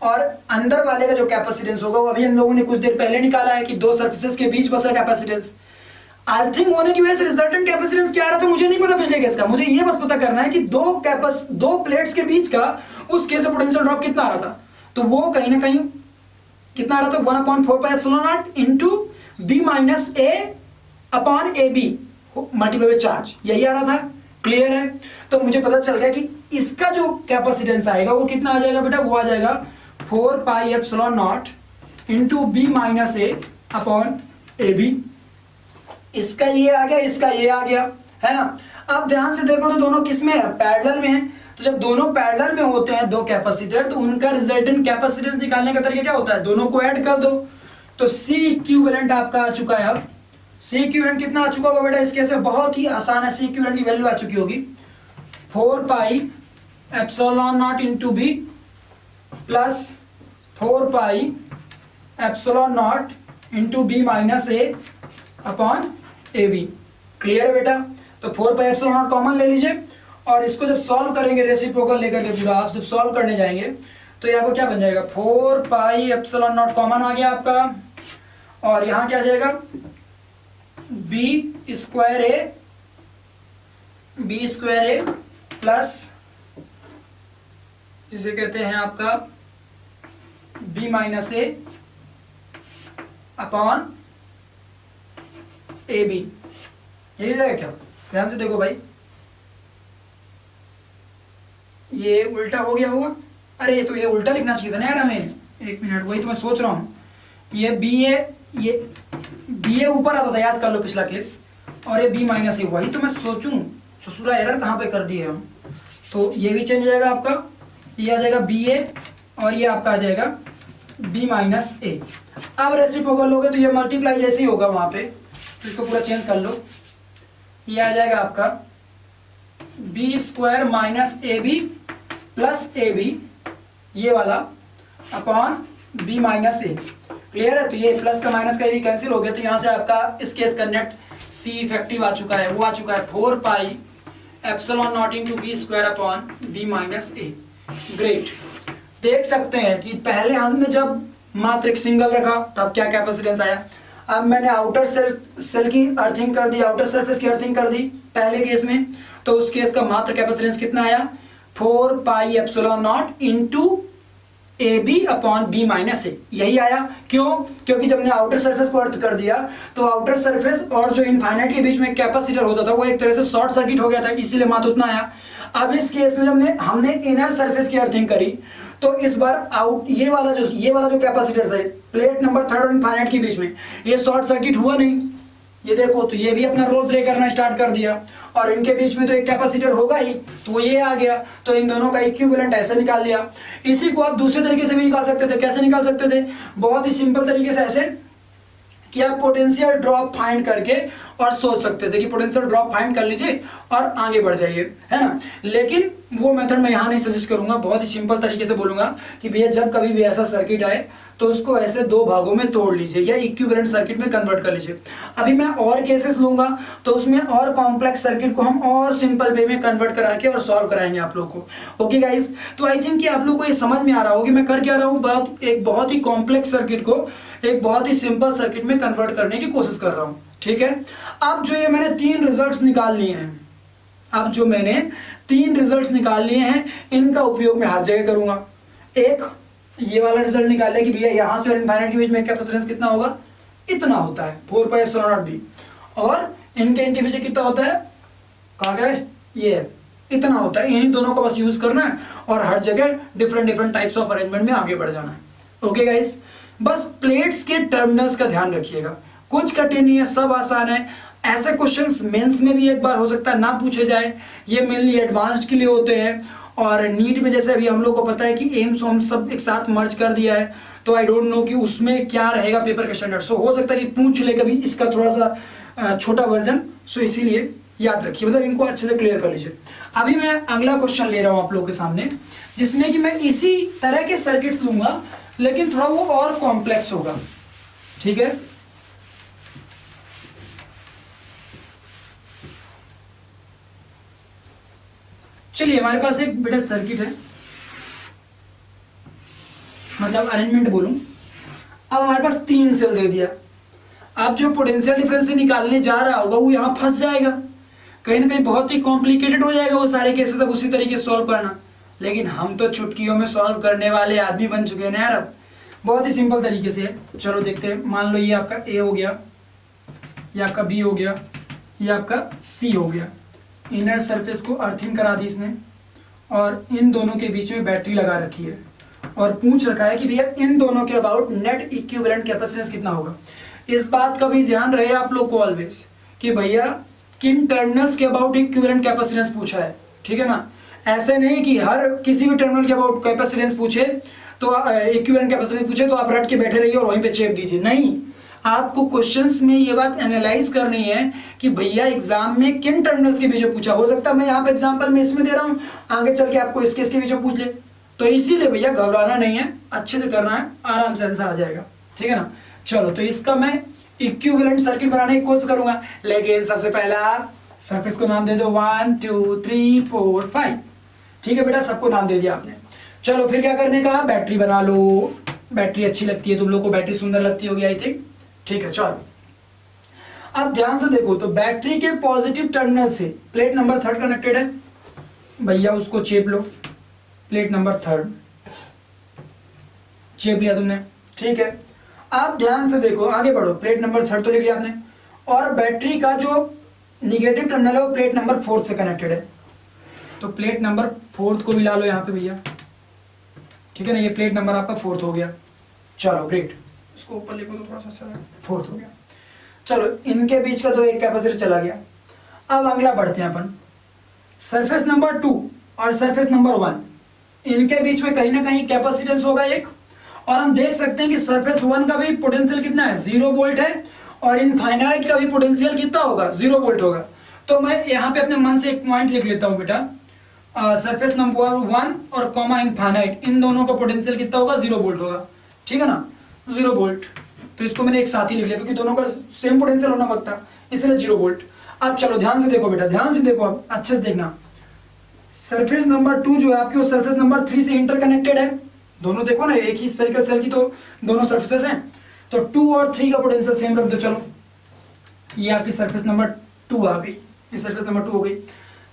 और अंदर वाले का जो कैपेसिटेंस होगा वो अभी हम लोगों ने कुछ देर पहले निकाला है कि दो सरफेसेस के बीच बसा कैपेसिटेंस। अर्थिंग होने की वजह से रिजल्टेंट कैपेसिटेंस क्या आ रहा था मुझे नहीं पता पिछले केस का, मुझे ये बस पता करना है कि दो प्लेट्स के बीच का उस केस में पोटेंशियल ड्रॉप कितना आ रहा था। तो वो कहीं ना कहीं कितना आ रहा था, 1/4 pi epsilon not into B minus A upon A b multiply by charge, यही आ रहा था। क्लियर है। तो मुझे पता चल गया कि इसका जो कैपेसिटेंस आएगा वो कितना आ जाएगा बेटा, वो आ जाएगा 4 pi epsilon not into B minus A upon A b. इसका ये आ गया, इसका ये आ गया, है ना। अब ध्यान से देखो तो दोनों किस में है, पैरेलल में है। तो जब दोनों पैरेलल में होते हैं दो कैपेसिटर, तो उनका रिजल्टेंट कैपेसिटेंस निकालने का तरीका क्या होता है, दोनों को ऐड कर दो। तो C इक्विवेलेंट आपका आ चुका है। अब C इक्विवेलेंट कितना आ चुका होगा बेटा, इस केस में बहुत ही आसान है, C इक्विवेलेंट की वैल्यू आ चुकी होगी 4 pi epsilon not into b plus 4 pi epsilon not into B minus A upon A B. Clear है बेटा। तो 4 पाई एप्सिलॉन नॉट कॉमन ले लीजिए और इसको जब सॉल्व करेंगे रेसिप्रोकल लेकर के पूरा, आप जब सॉल्व करने जाएंगे तो यहाँ पर क्या बन जाएगा, 4 पाई एप्सिलॉन नॉट कॉमन आ गया आपका, और यहाँ क्या आ जाएगा बी स्क्वायर ए प्लस जिसे कहते हैं आपका बी माइनस ए अपॉन ए बी। यही हो जाएगा क्या, ध्यान से देखो भाई, ये उल्टा हो गया होगा। अरे तो ये उल्टा लिखना चाहिए था ना यार हमें, एक मिनट, वही तो मैं सोच रहा हूँ। ये बी ए ऊपर आता था, याद कर लो पिछला केस, और ये बी माइनस ए, वही तो मैं सोचूं ससुरा एरर कहाँ पे कर दिए हम। तो ये भी चेंज हो जाएगा आपका, ये आ जाएगा बी ए और ये आपका आ जाएगा बी माइनस ए। अब रेसिप्रोकल लोगे तो ये मल्टीप्लाई जैसे ही होगा वहां पे, तो इसको पूरा चेंज कर लो, ये आ जाएगा आपका b square minus a b plus a b, ये वाला अपॉन बी माइनस ए। क्लियर है। तो ये प्लस का माइनस का भी कैंसिल हो गया, तो यहां से आपका इस केस का नेट सी इफेक्टिव आ चुका है, वो आ चुका है 4 pi epsilon not into b square upon B minus a. Great. देख सकते हैं कि पहले हमने जब मात्र एक सिंगल रखा तब क्या कैपेसिटेंस आया, अब मैंने आउटर सेल की अर्थिंग कर दी, आउटर सरफेस की अर्थिंग कर दी पहले केस में, तो उस केस का मात्र कैपेसिटेंस कितना आया, 4 pi epsilon not into A B upon B minus A, यही आया। क्यों, क्योंकि जब हमने आउटर सरफेस को अर्थ कर दिया तो आउटर सरफेस और जो इनफाइनाइट के बीच में कैपेसिटर होता था वो एक तरह से शॉर्ट सर्किट हो गया था, इसीलिए मात्र उतना आया। अब इस केस में जब हमने इनर सरफेस की अर्थिंग करी तो इस बार ये वाला जो कैपेसिटर था प्लेट नंबर 3 और इनफाइनाइट के बीच में, ये शॉर्ट सर्किट हुआ नहीं, ये देखो, तो ये भी अपना रोल प्ले करना स्टार्ट कर दिया, और इनके बीच में तो एक कैपेसिटर होगा ही, तो ये आ गया, तो इन दोनों का इक्विवेलेंट ऐसे निकाल लिया। इसी को आप दूसरे तरीके से भी निकाल सकते थे। कैसे निकाल सकते थे, बहुत ही सिंपल तरीके से, ऐसे कि आप पोटेंशियल ड्रॉप फाइंड करके और सोच सकते थे कि पोटेंशियल ड्रॉप फाइंड कर लीजिए और आगे बढ़ जाइए, है ना। लेकिन वो मेथड मैं यहाँ नहीं सजेस्ट करूंगा, बहुत ही सिंपल तरीके से बोलूंगा कि भैया जब कभी भी ऐसा सर्किट आए तो उसको ऐसे 2 भागों में तोड़ लीजिए या इक्विवेलेंट सर्किट में कन्वर्ट कर लीजिए। अभी मैं और केसेस लूंगा तो उसमें और कॉम्प्लेक्स सर्किट को हम और सिंपल वे में कन्वर्ट करा के और सॉल्व कराएंगे आप लोग को। ओके गाइस, तो आई थिंक कि आप लोग को ये समझ में आ रहा होगा मैं कर क्या रहा हूँ, एक बहुत ही कॉम्प्लेक्स सर्किट को एक बहुत ही सिंपल सर्किट में कन्वर्ट करने की कोशिश कर रहा हूँ। ठीक है। अब जो ये मैंने 3 रिजल्ट्स निकाल लिए हैं, इनका उपयोग मैं हर जगह करूंगा। एक ये वाला रिजल्ट निकाल लिया कि भैया यहां से इनफाइनाइट के बीच में कैपेसिटेंस कितना होगा, इतना होता है 4 पाई एप्सिलॉन नॉट बी, और इनके बीच कितना होता है, कहाँ गए, ये इतना होता है। इन्हीं दोनों को बस यूज करना है और हर जगह डिफरेंट टाइप्स ऑफ अरेंजमेंट में आगे बढ़ जाना है। ओके गाइस, बस प्लेट्स के टर्मिनल्स का ध्यान रखिएगा, कुछ कठिन नहीं है, सब आसान है। ऐसे क्वेश्चंस मेंस में भी एक बार हो सकता है ना पूछे जाए, ये मेनली एडवांस्ड के लिए होते हैं, और नीट में जैसे अभी हम लोग को पता है कि एम्स हम सब एक साथ मर्ज कर दिया है, तो आई डोंट नो कि उसमें क्या रहेगा पेपर का स्टैंडर्ड। सो हो सकता है कि पूछ ले कभी इसका थोड़ा सा छोटा वर्जन, सो इसीलिए याद रखिए, मतलब इनको अच्छे से क्लियर कर लीजिए। अभी मैं अगला क्वेश्चन ले रहा हूँ आप लोगों के सामने, जिसमें कि मैं इसी तरह के सर्किट लूंगा लेकिन थोड़ा वो और कॉम्प्लेक्स होगा। ठीक है, चलिए हमारे पास एक बेटा सर्किट है, मतलब अरेंजमेंट बोलूं। अब हमारे पास 3 सेल दे दिया, अब जो पोटेंशियल डिफरेंस से निकालने जा रहा होगा वो यहां फंस जाएगा, कहीं ना कहीं बहुत ही कॉम्प्लिकेटेड हो जाएगा वो सारे केसेस अब उसी तरीके से सॉल्व करना। लेकिन हम तो चुटकियों में सॉल्व करने वाले आदमी बन चुके हैं ना यार, अब बहुत ही सिंपल तरीके से है। चलो देखते हैं, मान लो ये आपका ए हो गया, ये आपका बी हो गया, ये आपका सी हो गया। इनर सरफेस को अर्थिंग करा दी इसने, और इन दोनों के बीच में बैटरी लगा रखी है, और पूछ रखा है कि भैया इन दोनों के अबाउट नेट इक्विवेलेंट कैपेसिटेंस कितना होगा। इस बात का भी ध्यान रहे आप लोग को ऑलवेज कि भैया किन टर्मिनल्स के अबाउट इक्विवेलेंट कैपेसिटेंस पूछा है, ठीक है ना। ऐसे नहीं कि हर किसी भी टर्मिनल के अबाउट कैपेसिटेंस पूछे तो इक्विवेलेंट कैपेसिटेंस पूछे तो आप रट के बैठे रहिए और वहीं पे चेप दीजिए, नहीं। आपको क्वेश्चंस में ये बात एनालाइज करनी है कि भैया एग्जाम में किन टर्मिनल्स के बीच में पूछा। हो सकता है मैं यहाँ पे एग्जांपल में इसमें दे रहा हूँ, आगे चल के आपको इसके बीच में पूछ ले, तो इसीलिए भैया घबराना नहीं है, अच्छे से करना है, आराम से आंसर आ जाएगा, ठीक है ना। चलो तो इसका मैं इक्विवेलेंट सर्किट बनाने की कोशिश करूंगा, लेकिन सबसे पहला सरफेस को नाम दे दो 1 2 3 4 5, ठीक है बेटा, सबको नाम दे दिया आपने। चलो फिर क्या करने का, बैटरी बना लो। बैटरी अच्छी लगती है तुम लोग को, बैटरी सुंदर लगती होगी आई थिंक, ठीक है। चलो अब ध्यान से देखो, तो बैटरी के पॉजिटिव टर्मिनल से प्लेट नंबर 3 कनेक्टेड है, भैया उसको चेप लो, प्लेट नंबर 3 चेप लिया तुमने, ठीक है। आप ध्यान से देखो, आगे बढ़ो, प्लेट नंबर 3 तो लिख लिया आपने, और बैटरी का जो निगेटिव टर्मिनल है वो प्लेट नंबर 4 से कनेक्टेड है, तो प्लेट नंबर 4 को भी ला लो यहाँ पे भैया, ठीक है ना। ये प्लेट नंबर आपका 4 हो गया। चलो ग्रेट, इसको ऊपर लिखो तो थोड़ा सा अच्छा लगे, 4 हो गया। चलो इनके बीच का तो एक कैपेसिटर चला गया। अब अगला बढ़ते हैं अपन, सरफेस नंबर 2 और सरफेस नंबर 1, इनके बीच में कहीं ना कहीं कैपेसिटेंस होगा एक, और हम देख सकते हैं कि सरफेस 1 का भी पोटेंशियल कितना है, 0 वोल्ट है, और इनफाइनाइट का भी पोटेंशियल कितना होगा, 0 वोल्ट होगा। तो मैं यहाँ पे अपने मन से एक पॉइंट लिख लेता हूँ बेटा, सरफेस नंबर 1 और कॉमा इनफाइनाइट, इन दोनों का पोटेंशियल कितना होगा, 0 वोल्ट होगा, ठीक है ना, 0 वोल्ट। तो इसको मैंने एक साथ ही लिख लिया क्योंकि दोनों का सेम पोटेंशियल होना पड़ता, इसलिए 0 वोल्ट। अब चलो ध्यान से देखो बेटा, ध्यान से देखो, अब अच्छे से देखना, सरफेस नंबर 2 जो है आपकी वो सरफेस नंबर 3 से इंटरकनेक्टेड है, दोनों देखो ना, एक ही स्फेरिकल सेल की तो दोनों सरफेसेस हैं, तो 2 और 3 का पोटेंशियल सेम रख दो। चलो ये आपकी सरफेस नंबर 2 आ गई, ये सरफेस नंबर 2 हो गई।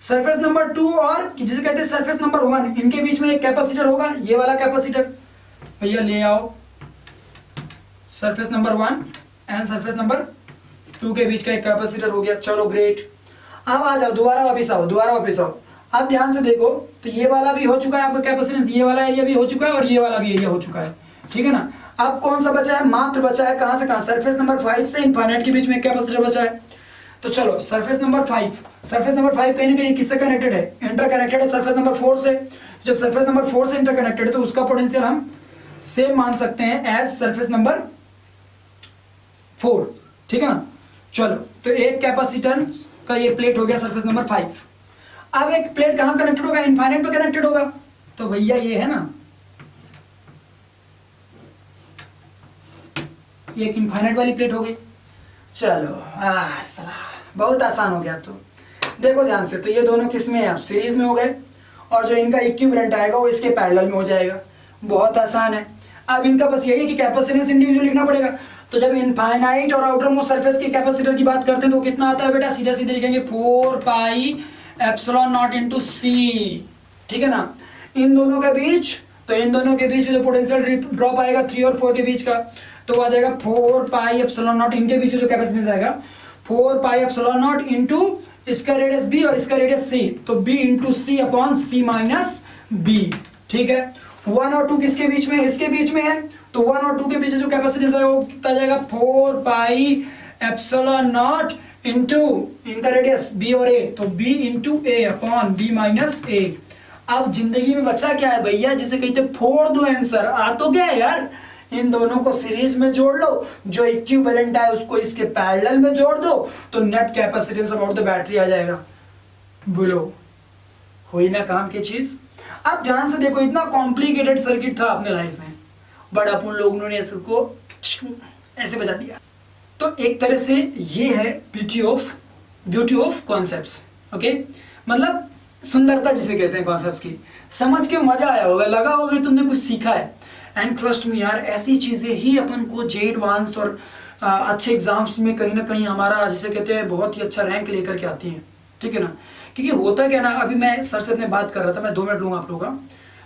सरफेस नंबर 2 और जिसे कहते हैं सरफेस नंबर 1, इनके बीच में एक कैपेसिटर होगा, ये वाला कैपेसिटर, भैया ले आओ, surface number 1 and surface number 2 के बीच का एक कैपेसिटर हो गया। चलो ग्रेट, अब आ जाओ, दोबारा वापस आओ, दोबारा वापस आओ। अब ध्यान से देखो, तो ये वाला भी हो चुका है आपका कैपेसिटेंस, ये वाला एरिया भी हो चुका है, और ये वाला भी एरिया हो चुका है, ठीक है ना। अब कौन सा बचा है, मात्र बचा है कहां से कहां, सरफेस नंबर 5 से इनफाइनाइट के बीच में एक कैपेसिटर बचा है। तो चलो सरफेस नंबर 5, सरफेस नंबर 5 कहीं ना कहीं किससे कनेक्टेड है, इंटर कनेक्टेड है सरफेस नंबर 4 से। जब सरफेस नंबर 4 से इंटर कनेक्टेड है तो उसका पोटेंशियल हम सेम मान सकते हैं एज सरफेस नंबर 4, ठीक है ना। चलो तो एक कैपेसिटर का ये प्लेट हो गया सरफेस नंबर 5। अब एक प्लेट कहां कनेक्टेड होगा, इनफाइनाइट पे कनेक्टेड होगा, तो भैया ये है ना, ये एक इनफाइनाइट वाली प्लेट हो गई। चलो सला बहुत आसान हो गया। अब तो देखो ध्यान से, तो ये दोनों किस में है, आप सीरीज में हो गए, और जो इनका इक्विवेलेंट आएगा वो इसके पैरेलल में हो जाएगा, बहुत आसान है। अब इनका बस यही है कि कैपेसिटेंस इंडिविजुअल लिखना पड़ेगा। तो जब इनफाइनाइट और आउटर मोस्ट सरफेस के कैपेसिटर की बात करते हैं तो कितना आता है बेटा, सीधे सीधे लिखेंगे 4 पाई एप्सिलॉन नॉट इनटू सी, ठीक है ना। इन दोनों के बीच, तो इन दोनों के बीच जो पोटेंशियल ड्रॉप आएगा 3 और 4 के बीच का, तो वो आ जाएगा 4 पाई एप्सिलॉन नॉट, इनके बीच जो कैपेसिटेंस आएगा 4 पाई एप्सिलॉन नॉट इनटू इसका रेडियस b और इसका रेडियस c, तो b इंटू सी अपॉन सी माइनस बी, ठीक है। 1 और 2 किसके बीच में, इसके बीच में है, तो 1 और 2 के बीच जो कैपेसिटेंस है वो कितना जाएगा, 4 पाई एप्सिलॉन नॉट इनटू इनका रेडियस b और a, तो b into a upon b minus a। अब जिंदगी में बचा क्या है भैया, जिसे कहते फोड़ दो आंसर, आ तो क्या है यार, इन दोनों को सीरीज में जोड़ लो, जो इक्विवेलेंट है उसको इसके पैरेलल में जोड़ दो, तो net capacitance about the battery आ जाएगा। बोलो हुई ना काम की चीज। अब ध्यान से देखो, इतना कॉम्प्लिकेटेड सर्किट था अपने लाइफ में, बट अपन लोगों ने इसको ऐसे बजा दिया। तो एक तरह से ये है ब्यूटी ऑफ कॉन्सेप्ट्स, ओके, मतलब सुंदरता जिसे कहते हैं कॉन्सेप्ट्स की। समझ के मजा आया होगा, लगा होगा कि तुमने कुछ सीखा है। एंड ट्रस्ट मी यार, ऐसी चीजें ही अपन को जे एडवांस और अच्छे एग्जाम्स में कहीं ना कहीं हमारा जिसे कहते हैं बहुत ही अच्छा रैंक लेकर के आती हैं, ठीक है ना। क्योंकि होता क्या ना, अभी मैं सर से अपने बात कर रहा था, मैं 2 मिनट लूंगा आप लोगों का,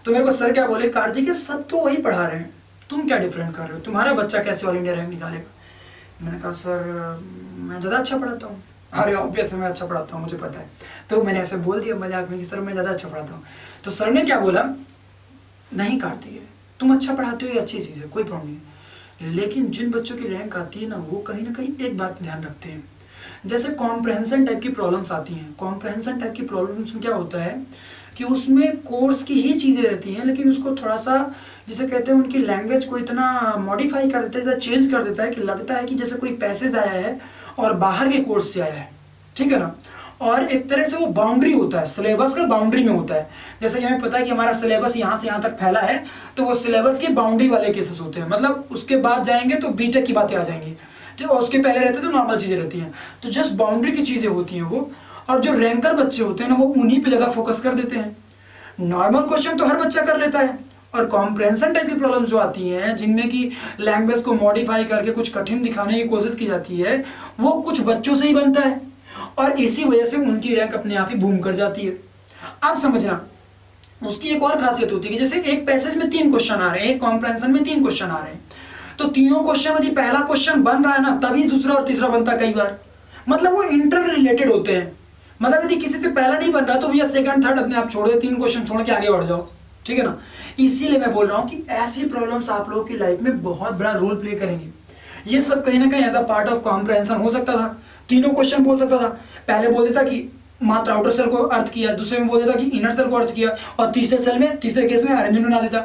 तो मेरे को सर क्या बोले, कार्तिक सब तो वही पढ़ा रहे हैं, तुम क्या डिफरेंट कर रहे हो, तुम्हारा बच्चा कैसे ऑल इंडिया रैंक निकालेगा। मैंने कहा सर मैं ज़्यादा अच्छा पढ़ाता हूँ। अरे ऑब्वियस मैं अच्छा पढ़ाता हूँ, मुझे पता है। तो मैंने ऐसे बोल दिया मजाक में कि सर मैं ज़्यादा अच्छा पढ़ाता हूँ। तो सर ने क्या बोला, नहीं कार्तिक तुम अच्छा पढ़ाते हो, ये अच्छी चीज़ है, कोई प्रॉब्लम नहीं है, लेकिन जिन बच्चों की रैंक आती है ना, वो कहीं ना कहीं एक बात पर ध्यान रखते हैं, जैसे कॉम्प्रहेंशन टाइप की प्रॉब्लम्स आती हैं, कॉम्प्रहेंशन टाइप की प्रॉब्लम्स में क्या होता है कि उसमें कोर्स की ही चीज़ें रहती हैं, लेकिन उसको थोड़ा सा जिसे कहते हैं उनकी लैंग्वेज को इतना मॉडिफाई कर देता है, चेंज कर देता है कि लगता है कि जैसे कोई पैसेज आया है और बाहर के कोर्स से आया है, ठीक है ना। और एक तरह से वो बाउंड्री होता है, सिलेबस का बाउंड्री में होता है। जैसे कि हमें पता है कि हमारा सिलेबस यहाँ से यहाँ तक फैला है, तो वो सिलेबस की बाउंड्री वाले केसेस होते हैं, मतलब उसके बाद जाएंगे तो बीटेक की बातें आ जाएंगी, ठीक है, उसके पहले रहते तो नॉर्मल चीज़ें रहती हैं, तो जस्ट बाउंड्री की चीज़ें होती हैं वो। और जो रैंकर बच्चे होते हैं ना, वो उन्हीं पे ज़्यादा फोकस कर देते हैं। नॉर्मल क्वेश्चन तो हर बच्चा कर लेता है, और कॉम्प्रहेंशन टाइप की प्रॉब्लम्स जो आती हैं जिनमें कि लैंग्वेज को मॉडिफाई करके कुछ कठिन दिखाने की कोशिश की जाती है, वो कुछ बच्चों से ही बनता है, और इसी वजह से उनकी रैंक अपने आप ही बूम कर जाती है। आप समझना, उसकी एक और खासियत होती है कि जैसे एक पैसेज में 3 क्वेश्चन आ रहे हैं, एक कॉम्प्रहेंशन में 3 क्वेश्चन आ रहे हैं, तो तीनों क्वेश्चन यदि पहला क्वेश्चन बन रहा है ना, तभी दूसरा और तीसरा बनता है कई बार, मतलब वो इंटर रिलेटेड होते हैं। मतलब यदि किसी से पहला नहीं बन रहा तो भैया सेकंड थर्ड अपने आप छोड़ दो, 3 क्वेश्चन छोड़ के आगे बढ़ जाओ, ठीक है ना। इसीलिए मैं बोल रहा हूँ कि ऐसी प्रॉब्लम्स आप लोगों की लाइफ में बहुत बड़ा रोल प्ले करेंगी। ये सब कहीं ना कहीं as a part of comprehension हो सकता था। तीनों क्वेश्चन बोल सकता था, पहले बोल देता कि मात्र आउटर सेल को अर्थ किया, दूसरे में बोल देता कि इनर सेल को अर्थ किया, और तीसरे सेल में, तीसरे केस में अरेंजमेंट बना देता,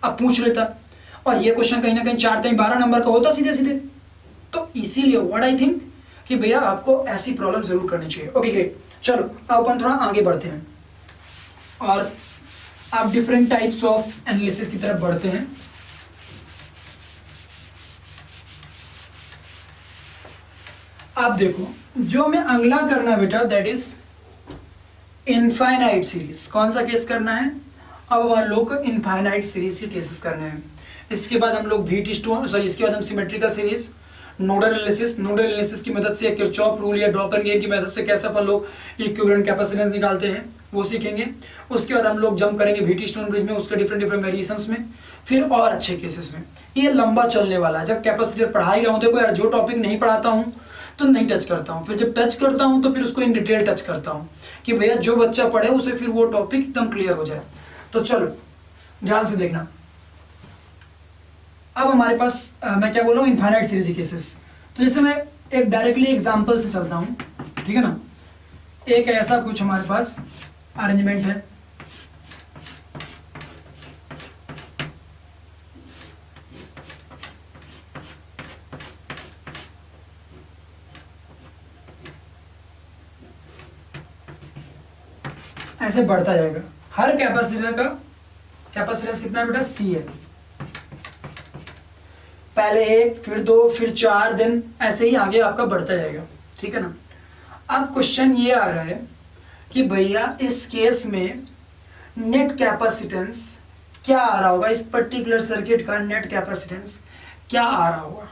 अब पूछ लेता, और ये क्वेश्चन कहीं ना कहीं 4-12 नंबर का होता सीधे सीधे। तो इसीलिए व्हाट आई थिंक कि भैया आपको ऐसी प्रॉब्लम जरूर करनी चाहिए। ओके ग्रेट, चलो अब अपन थोड़ा आगे बढ़ते हैं और आप डिफरेंट टाइप्स ऑफ एनालिसिस की तरफ बढ़ते हैं। आप देखो, जो हमें अगला करना है बेटा, दैट इज इनफाइनाइट सीरीज। कौन सा केस करना है? अब हम लोग को इनफाइनाइट सीरीज के केसेस करने हैं। इसके बाद हम लोग वीट स्टोन, सॉरी, इसके बाद हम symmetrical series, nodal analysis, nodal analysis की मदद से किरचॉफ रूल या ड्रॉप एंड गेन की मदद से कैसे अपन लोग इक्विवेलेंट कैपेसिटेंस निकालते हैं वो सीखेंगे। उसके बाद हम लोग जंप करेंगे वीट स्टोन ब्रिज में, उसके डिफरेंट डिफरेंट वेरिएशंस में, फिर और अच्छे केसेस में। ये लंबा चलने वाला है। जब कैपेसिटर पढ़ा ही रहा हूँ, देखो यार, जो टॉपिक नहीं पढ़ाता हूँ तो नहीं टच करता हूँ, फिर जब टच करता हूँ तो फिर उसको इन डिटेल टच करता हूँ कि भैया जो बच्चा पढ़े उसे फिर वो टॉपिक एकदम क्लियर हो जाए। तो चलो ध्यान से देखना। अब हमारे पास मैं क्या बोल रहा हूँ, इनफाइनाइट सीरीज केसेस। तो जैसे मैं एक डायरेक्टली एग्जांपल से चलता हूँ, ठीक है ना। एक ऐसा कुछ हमारे पास अरेंजमेंट है, ऐसे बढ़ता जाएगा। हर कैपेसिटर का कैपेसिटेंस कितना है बेटा? C है। पहले 1, फिर 2, फिर 4, दिन ऐसे ही आगे आपका बढ़ता जाएगा, ठीक है ना। अब क्वेश्चन ये आ रहा है कि भैया इस केस में नेट कैपेसिटेंस क्या आ रहा होगा, इस पर्टिकुलर सर्किट का नेट कैपेसिटेंस क्या आ रहा होगा,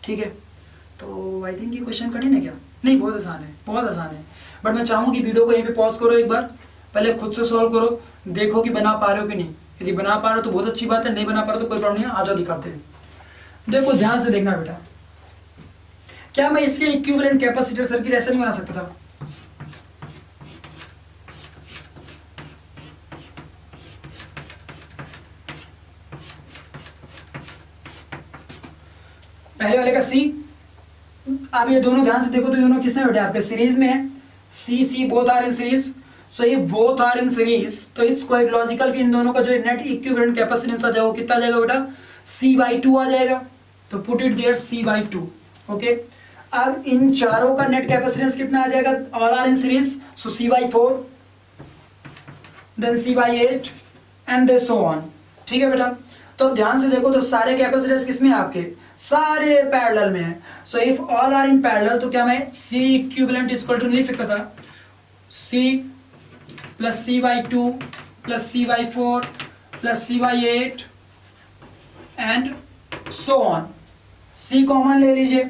ठीक है। तो आई थिंक ये क्वेश्चन कठिन है क्या? नहीं, बहुत आसान है, बहुत आसान है। बट मैं चाहूँगा कि वीडियो को यहीं पे पॉज करो, एक बार पहले खुद से सॉल्व करो, देखो कि बना पा रहे हो कि नहीं। यदि बना पा रहे हो तो बहुत अच्छी बात है, नहीं बना पा रहे हो तो कोई प्रॉब्लम नहीं है, आ जाओ दिखाते हैं। देखो ध्यान से देखना बेटा, क्या मैं इसके इक्विवेलेंट कैपेसिटर सर्किट ऐसा नहीं बना सकता था? पहले वाले का C, आप ये दोनों ध्यान से देखो तो ये दोनों किसमें बेटा? आपके सीरीज में है। C both are in series, so ये बोथ आर इन सीरीज, तो इट्स क्वाइट लॉजिकल कि इन दोनों का जो नेट इक्विवेलेंट कैपेसिटेंस आ जाएगा वो कितना आ जाएगा बेटा? C/2 आ जाएगा। तो put it there C/2, okay. अब इन चारों का नेट कैपेसिटेंस कितना आ जाएगा? All are in series, so C/4, then C/8 and they so on, ठीक है बेटा। तो ध्यान से देखो तो सारे कैपेसिटेंस किसमें है? आपके सारे पैरेलल में है। So if all are in parallel, तो क्या मैं C इक्विवेलेंट इक्वल टू लिख सकता था C plus C/2 plus C/4 plus C/8 and so on. C common ले लीजिए,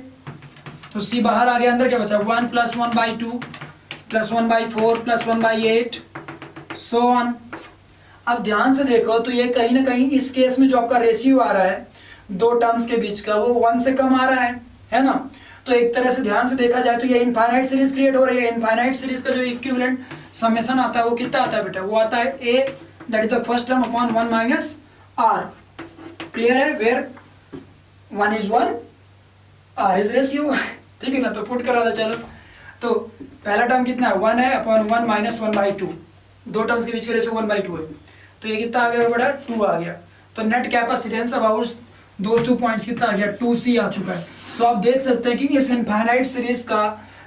तो C बाहर आ गया, अंदर क्या बचा? 1 plus 1/2 plus 1/4 plus 1/8 so on. अब ध्यान से देखो तो ये कहीं ना कहीं इस केस में जो आपका रेशियो आ रहा है दो टर्म्स के बीच का, वो 1 से कम आ रहा है ना। तो एक तरह से ध्यान से देखा जाए तो ये इनफाइनाइट सीरीज क्रिएट हो रही है। इनफाइनाइट सीरीज का जो इक्विवेलेंट समेशन आता है वो कितना आता है बेटा? वो आता है A, that is the first term upon 1 minus R। Clear है? Where 1 is 1, R is ratio, ठीक है ना। तो पुट करा था, चलो तो पहला टर्म कितना है 1 है अपॉन 1 माइनस 1/2, दो टर्म्स के बीच का रेशियो 1/2 है, तो ये कितना आ गया बेटा 2 आ गया। तो net capacitance about those 2 points कितना आ गया 2C आ चुका है। सो आप देख सकते हैं कि इस इनफाइनाइट सीरीज का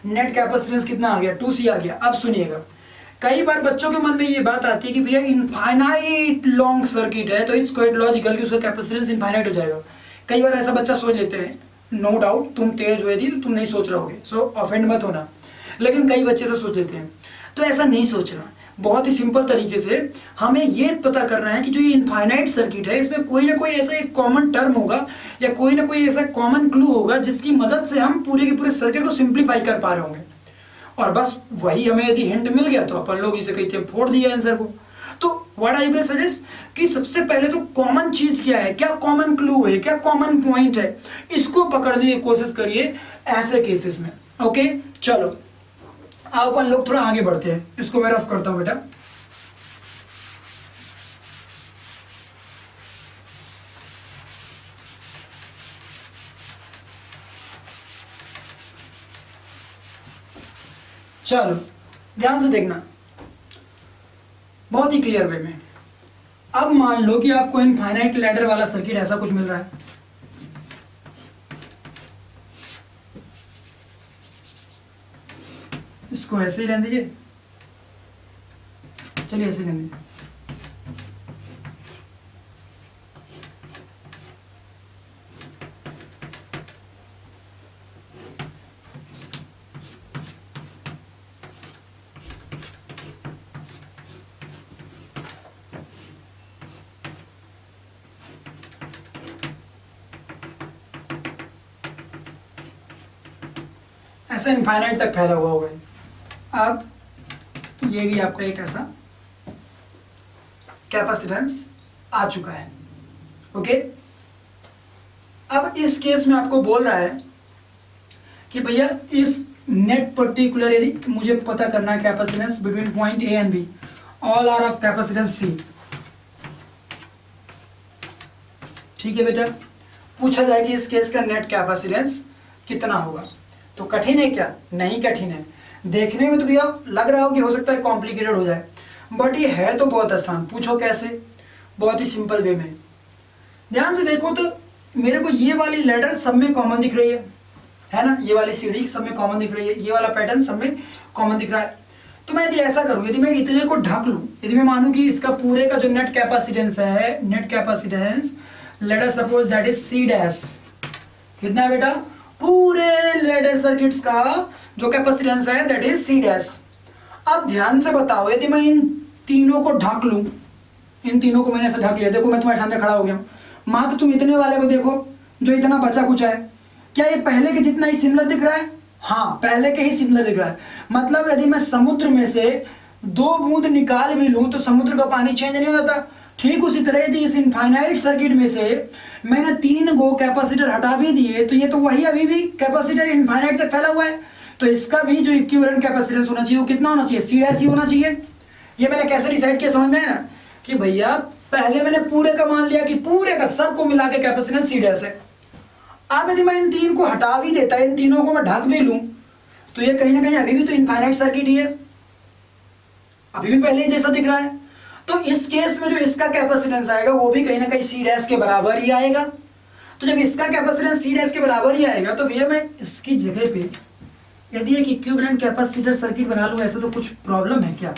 नेट कैपेसिटेंस कितना आ गया 2C आ गया। अब सुनिएगा, कई बार बच्चों के मन में ये बात आती है कि भैया इनफाइनाइट लॉन्ग सर्किट है तो इट्स क्वाइट लॉजिकल कि उसका कैपेसिटेंस इनफाइनाइट हो जाएगा। कई बार ऐसा बच्चा सोच लेते हैं, नो डाउट तुम तेज हुए थी तो तुम नहीं सोच रहे होगे, सो ऑफेंड मत होना, लेकिन कई बच्चे से सोच लेते हैं। तो ऐसा नहीं सोचना, बहुत ही सिंपल तरीके से हमें ये पता करना है कि जो ये इनफाइनाइट सर्किट है इसमें कोई ना कोई ऐसा एक कॉमन टर्म होगा या कोई ना कोई ऐसा कॉमन क्लू होगा जिसकी मदद से हम पूरे के पूरे सर्किट को सिंप्लीफाई कर पा रहे होंगे। और बस वही हमें यदि हिंट मिल गया तो अपन लोग इसे कहते हैं फोड़ दिया आंसर को। तो व्हाट आई विल सजेस्ट कि सबसे पहले तो कॉमन चीज क्या है, क्या कॉमन क्लू है, क्या कॉमन पॉइंट है, इसको पकड़ने की कोशिश करिए ऐसे केसेस में। ओके चलो अब अपन लोग थोड़ा आगे बढ़ते हैं, इसको मैं रफ करता हूं बेटा। चलो ध्यान से देखना बहुत ही क्लियर वे में। अब मान लो कि आपको इनफाइनाइट लैडर वाला सर्किट ऐसा कुछ मिल रहा है, इसको ऐसे ही रहने दीजिए, चलिए ऐसे रहने दीजिए। ऐसा इनफाइनाइट तक फैला हुआ होगा। अब ये भी आपका एक ऐसा कैपेसिटेंस आ चुका है। ओके अब इस केस में आपको बोल रहा है कि भैया इस नेट पर्टिकुलर यदि मुझे पता करना है capacitance between point a and b, all are of capacitance c. ठीक है बेटा, पूछा जाए कि इस केस का नेट कैपेसिटेंस कितना होगा। तो कठिन है क्या? नहीं कठिन है। देखने में तो भैया लग रहा हो कि हो सकता है कॉम्प्लिकेटेड हो जाए, बट ये है तो बहुत आसान। पूछो कैसे? बहुत ही सिंपल वे में। ध्यान से देखो तो मेरे को ये वाली लेटर सब में कॉमन दिख रही है ना, ये वाली सीढ़ी सब में कॉमन दिख रही है, ये वाला पैटर्न सब में कॉमन दिख रहा है। तो मैं यदि ऐसा करूं, यदि मैं इतने को ढक लूं, यदि मैं मानूं कि इसका पूरे का जो नेट कैपेसिटेंस है, net capacitance let us suppose that is c dash. कितना है बेटा? पूरे लेडर सर्किट्स का जो कैपेसिटेंस है दैट इज सी डैश। अब ध्यान से बताओ, यदि मैं इन तीनों को ढक लूं, इन तीनों को मैंने ऐसे ढक लिया, देखो मैं तुम्हारे सामने खड़ा हो गया, मात्र तुम इतने वाले को देखो जो इतना बचा कुछ है, क्या ये पहले के जितना ही सिमिलर दिख रहा है? हाँ, पहले के ही सिमिलर दिख रहा है। मतलब यदि मैं समुद्र में से 2 बूंद निकाल भी लूं तो समुद्र का पानी चेंज नहीं होता। ठीक उसी तरह यदि इस इनफाइनाइट सर्किट में से मैंने 3 गो कैपेसिटर हटा भी दिए तो ये तो वही अभी भी कैपेसिटर इनफाइनाइट तक फैला हुआ है। तो इसका भी जो इक्विवेलेंट कैपेसिटेंस होना चाहिए वो कितना होना चाहिए? सी डैश ही होना चाहिए। ये मैंने कैसे डिसाइड किया समझ में है ना, कि भैया पहले मैंने पूरे का मान लिया कि पूरे का सबको मिला के कैपेसिटेंस सी डैश है। अब यदि मैं इन 3 को हटा भी देता, इन तीनों को मैं ढक भी लूं, तो ये कहीं ना कहीं अभी भी तो इनफाइनाइट सर्किट ही है, अभी भी पहले जैसा दिख रहा है। तो इस केस में जो इसका कैपेसिटेंस आएगा वो भी कहीं ना कहीं सी डैश के बराबर ही आएगा। तो जब इसका कैपेसिटेंस सी डैश के बराबर ही आएगा तो भैया मैं इसकी जगह पे यदि एक इक्विवेलेंट कैपेसिटर सर्किट बना लूं, ऐसा तो कुछ प्रॉब्लम है क्या?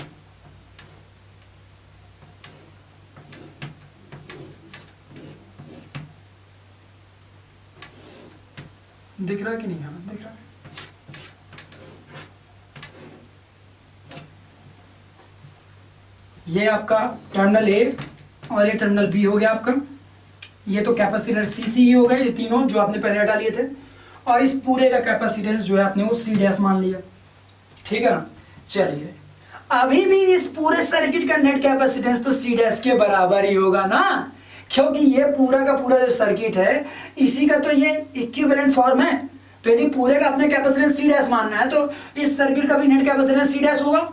दिख रहा है कि नहीं? हाँ दिख रहा है। ये आपका टर्मिनल ए और ये टर्मिनल बी हो गया आपका। ये तो कैपेसिटर सी ही हो गए, ये तीनों जो आपने पहले हटा लिए थे। और इस पूरे का कैपेसिटेंस जो है आपने वो सी डैश मान लिया, ठीक है ना। चलिए, अभी भी इस पूरे सर्किट का नेट कैपेसिटेंस तो सी डैश के बराबर ही होगा ना, क्योंकि ये पूरा का पूरा जो सर्किट है इसी का तो ये इक्विवेलेंट फॉर्म है। तो यदि पूरे का अपने कैपेसिटेंस सी डैश मानना है तो इस सर्किट का भी नेट कैपेसिटेंस सी डैश होगा।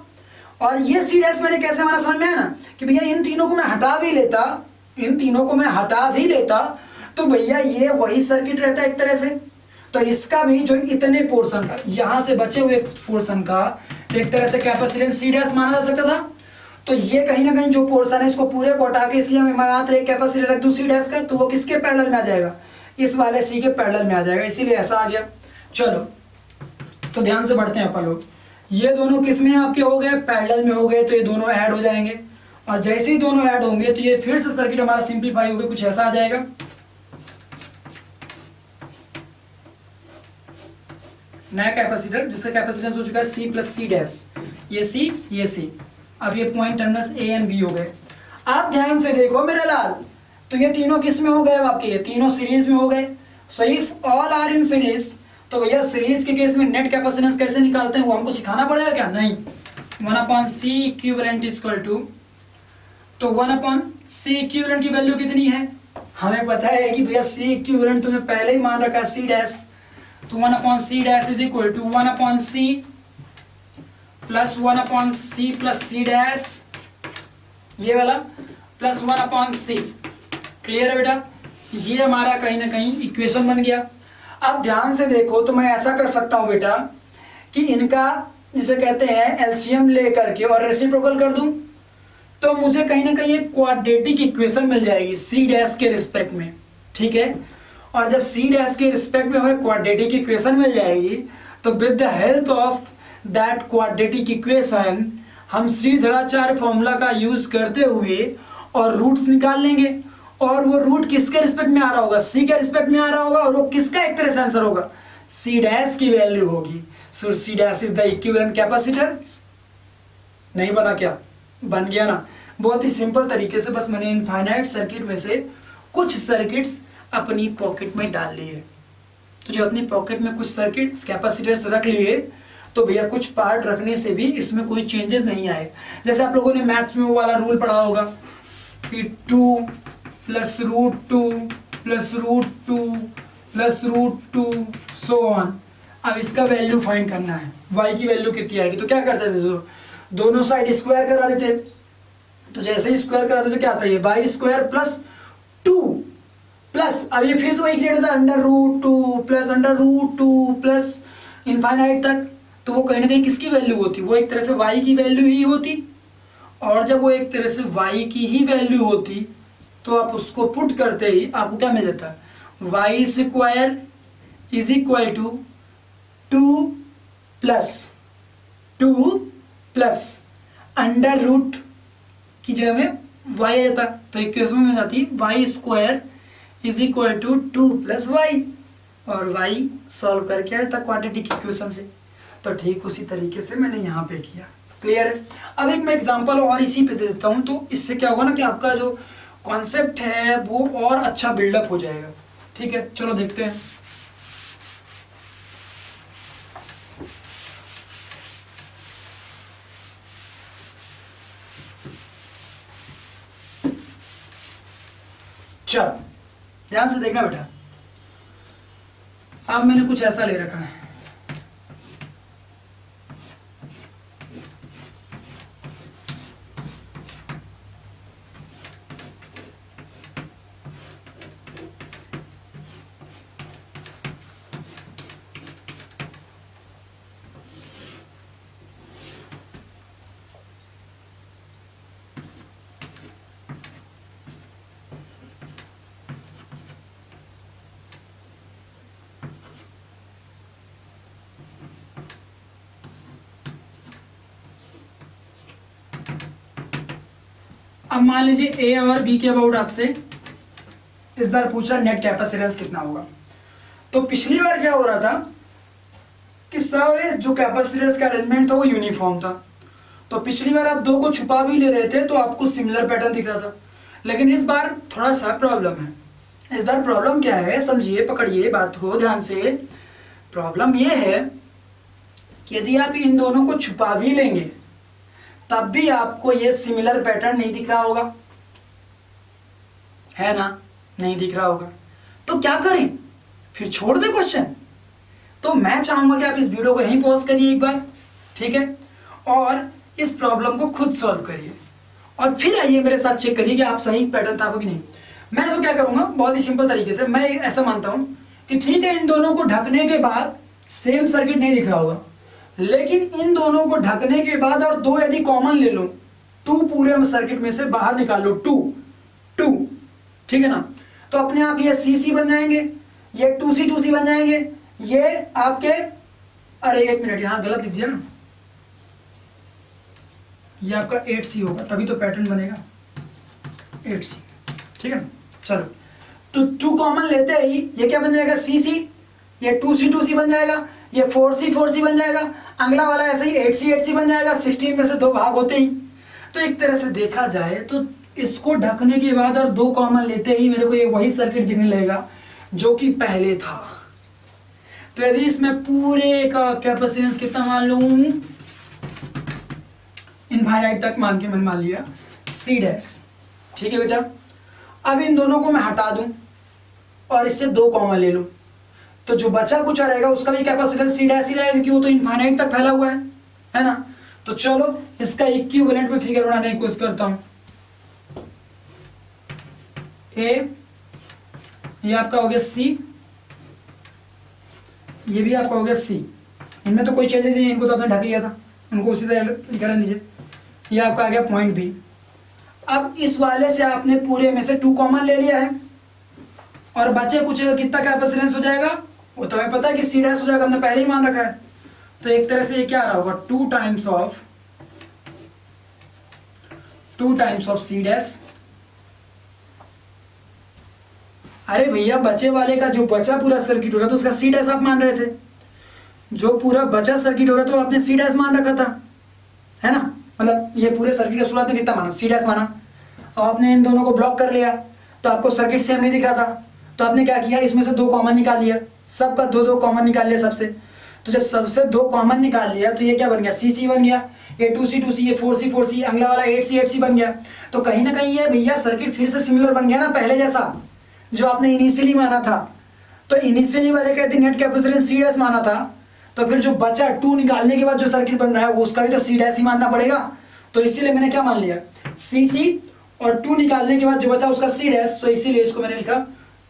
और ये सी डैश मैंने कैसे माना समझ में है ना, कि भैया इन तीनों को मैं हटा भी लेता, इन तीनों को मैं हटा भी लेता तो भैया ये वही सर्किट रहता है एक तरह से। तो इसका भी जो इतने पोर्शन का यहां से बचे हुए पोर्शन का एक तरह से कैपेसिटेंस सी डैश माना जा सकता था। तो ये कहीं ना कहीं जो पोर्शन है इसको पूरे को हटा के इसलिए मैं मात्र एक कैपेसिटर रख दूं सी डैश का, तो वो किसके पैरेलल में आ जाएगा, इस वाले सी के पैरेलल में आ जाएगा, इसीलिए ऐसा आ गया। चलो तो ध्यान से बढ़ते हैं अपन लोग। ये दोनों किस में आपके हो गए, पैरेलल में हो गए, तो ये दोनों ऐड हो जाएंगे और जैसे ही दोनों ऐड होंगे तो ये फिर से सर्किट हमारा सिंपलीफाई होकर कुछ ऐसा आ जाएगा। नया कैपेसिटर जिसका कैपेसिटेंस हो चुका है सी प्लस सी डैश, ये सी ये सी। अब ये point terminals a and b हो गए। आप ध्यान से देखो मेरे लाल, तो ये तीनों किस में हो गए आपके, ये तीनों सीरीज में हो गए। So if all are in series, तो भैया सीरीज के केस में नेट कैपेसिटेंस कैसे निकालते हैं वो हमको सिखाना पड़ेगा क्या, नहीं। 1/C equivalent is equal to, तो 1/C इक्विवेलेंट की वैल्यू कितनी है, हमें पता है कि भैया C इक्विवेलेंट तुमने पहले ही मान रखा है C डैश, तो 1/C dash is equal to 1/C plus 1/C plus C dash, ये वाला प्लस 1/C। क्लियर है बेटा, ये हमारा कहीं ना कहीं इक्वेशन बन गया। अब ध्यान से देखो, तो मैं ऐसा कर सकता हूं बेटा कि इनका जिसे कहते हैं एलसीएम लेकर के और रेसिप्रोकल कर दूं, तो मुझे कहीं ना कहीं एक क्वाड्रेटिक इक्वेशन मिल जाएगी सी डैश के रिस्पेक्ट में, ठीक है। और जब सी डैश के रिस्पेक्ट में हमें क्वाड्रेटिक इक्वेशन मिल जाएगी, तो with the help of that quadratic equation हम श्रीधराचार्य फॉर्मूला का यूज करते हुए और रूट्स निकाल लेंगे। और वो रूट किसके रिस्पेक्ट में आ रहा होगा, सी के रिस्पेक्ट में आ रहा होगा, और वो किसका एक तरह से आंसर होगा, सी डैश की वैल्यू होगी। सो C dash is the equivalent capacitor. नहीं बना क्या, बन गया ना। बहुत ही सिंपल तरीके से बस मैंने इनफाइनाइट सर्किट में से कुछ सर्किट्स अपनी पॉकेट में डाल लिए। तो जब अपनी पॉकेट में कुछ सर्किट्स कैपेसिटर्स रख लिए, तो भैया कुछ पार्ट रखने से भी इसमें कोई चेंजेस नहीं आए। जैसे आप लोगों ने मैथ्स में वो वाला रूल पढ़ा होगा कि 2 plus root 2 plus root 2 plus root 2 so on. अब इसका वैल्यू फाइंड करना है, y की वैल्यू कितनी आएगी। तो क्या करते थे, दोनों साइड स्क्वायर करा देते। तो जैसे ही स्क्वायर करा देते तो क्या आता है, y स्क्वायर प्लस 2 प्लस, अब ये फिर तो एक होता है under root 2 plus under root 2 plus infinite तक। तो वो कहीं ना कहीं किसकी वैल्यू होती, वो एक तरह से y की वैल्यू ही होती। और जब वो एक तरह से y की ही वैल्यू होती, तो आप उसको पुट करते ही आपको क्या मिल जाता है, y square is equal to 2 plus under root की जगह में y आता, तो इक्वेशन में जाती y square is equal to 2 plus y, और y सॉल्व करके आया था क्वाड्रेटिक इक्वेशन से। तो ठीक उसी तरीके से मैंने यहाँ पे किया। क्लियर है। अब एक मैं एग्जांपल और इसी पे दे देता हूँ, तो इससे क्या होगा ना कि आपका जो कॉन्सेप्ट है वो और अच्छा बिल्डअप हो जाएगा। ठीक है, चलो देखते हैं। चलो ध्यान से देखना बेटा, अब मैंने कुछ ऐसा ले रखा है। अब मान लीजिए ए और बी के अबाउट आपसे इस बार पूछ रहा नेट कैपेसिटेंस कितना होगा। तो पिछली बार क्या हो रहा था कि सारे जो कैपेसिटेंस का अरेंजमेंट था वो यूनिफॉर्म था। तो पिछली बार आप दो को छुपा भी ले रहे थे तो आपको सिमिलर पैटर्न दिख रहा था। लेकिन इस बार थोड़ा सा प्रॉब्लम है। इस बार प्रॉब्लम क्या है, समझिए, पकड़िए बात को ध्यान से। प्रॉब्लम ये है कि यदि आप इन दोनों को छुपा भी लेंगे तब भी आपको ये सिमिलर पैटर्न नहीं दिख रहा होगा, है ना, नहीं दिख रहा होगा। तो क्या करें, फिर छोड़ दे क्वेश्चन। तो मैं चाहूंगा कि आप इस वीडियो को यहीं पॉज करिए एक बार, ठीक है, और इस प्रॉब्लम को खुद सॉल्व करिए और फिर आइए मेरे साथ चेक करिए कि आप सही पैटर्न था कि नहीं। मैं तो क्या करूंगा, बहुत ही सिंपल तरीके से, मैं ऐसा मानता हूं कि ठीक है इन दोनों को ढकने के बाद सेम सर्किट नहीं दिख रहा होगा, लेकिन इन दोनों को ढकने के बाद और दो यदि कॉमन ले लो, टू पूरे सर्किट में से बाहर निकाल लो, टू, ठीक है ना, तो अपने आप ये सी बन जाएंगे, ये टू सी बन जाएंगे, ये आपके, अरे एक मिनट यहां गलत लिख दिया ना, ये आपका 8C होगा, तभी तो पैटर्न बनेगा 8C, ठीक है ना। चलो तो टू कॉमन लेते ही ये क्या बन जाएगा, सी, ये 2C बन जाएगा, ये 4C बन जाएगा, अगला वाला ऐसे ही 8C बन जाएगा, 16 में से दो भाग होते ही। तो एक तरह से देखा जाए तो इसको ढकने के बाद और दो कॉमन लेते ही मेरे को ये वही सर्किट दिखने लगेगा जो कि पहले था। तो यदि इसमें पूरे का कैपेसिटेंस कितना मान लूं, इनफाइनाइट तक मान के मैंने मान लिया C डैश, ठीक है बेटा। अब इन दोनों को मैं हटा दूं और इससे दो कॉमन ले लूं, तो जो बचा कुछ रहेगा उसका भी कैपेसिटेंस C डैश ही रहेगा, क्योंकि वो तो इनफाइनाइट तक फैला हुआ है ना। तो चलो इसका इक्विवेलेंट में फिगर बनाने की कोशिश करता हूं। ये आपका हो गया C, ये भी आपका हो गया C, इनमें तो कोई चेंजेस नहीं, इनको तो आपने ढक लिया था, उनको उसी तरह कर दीजिए। ये आपका आ गया पॉइंट B। अब इस वाले से आपने पूरे में से टू कॉमन ले लिया है और बचे कुछ कितना कैपेसिटेंस हो जाएगा वो तो हमें पता है कि C डैश हो जाएगा, हमने पहले ही मान रखा है। तो एक तरह से ये क्या आ रहा होगा, two times of C dash. अरे भैया बचे वाले का जो बचा पूरा सर्किट हो रहा था उसका C डैश आप मान रहे थे, जो पूरा बचा सर्किट हो रहा था तो आपने C डैश मान रखा था, है ना। मतलब ये पूरे सर्किट का शुरुआत में कितना माना, C डैश माना, और आपने इन दोनों को ब्लॉक कर लिया तो आपको सर्किट सेम नहीं दिख रहा था, तो आपने क्या किया, इसमें से दो कॉमन निकाल लिया, सबका दो कॉमन निकाल लिया सबसे। तो जब सबसे दो कॉमन निकाल लिया तो ये क्या बन गया, C बन गया, ये 2C, ये 4C, अगला वाला 8C बन गया। तो कहीं ना कहीं ये भैया सर्किट फिर से सिमिलर बन गया ना पहले जैसा, जो आपने इनिशियली माना था। तो इनिशियली वाले का यदि नेट कैपेसिटेंस C डैश माना था, तो फिर जो बचा टू निकालने के बाद जो सर्किट बन रहा है वो उसका भी तो C डैश ही मानना पड़ेगा। तो इसीलिए मैंने क्या मान लिया, C, और टू निकालने के बाद जो बचा उसका C डैश, तो इसीलिए इसको मैंने लिखा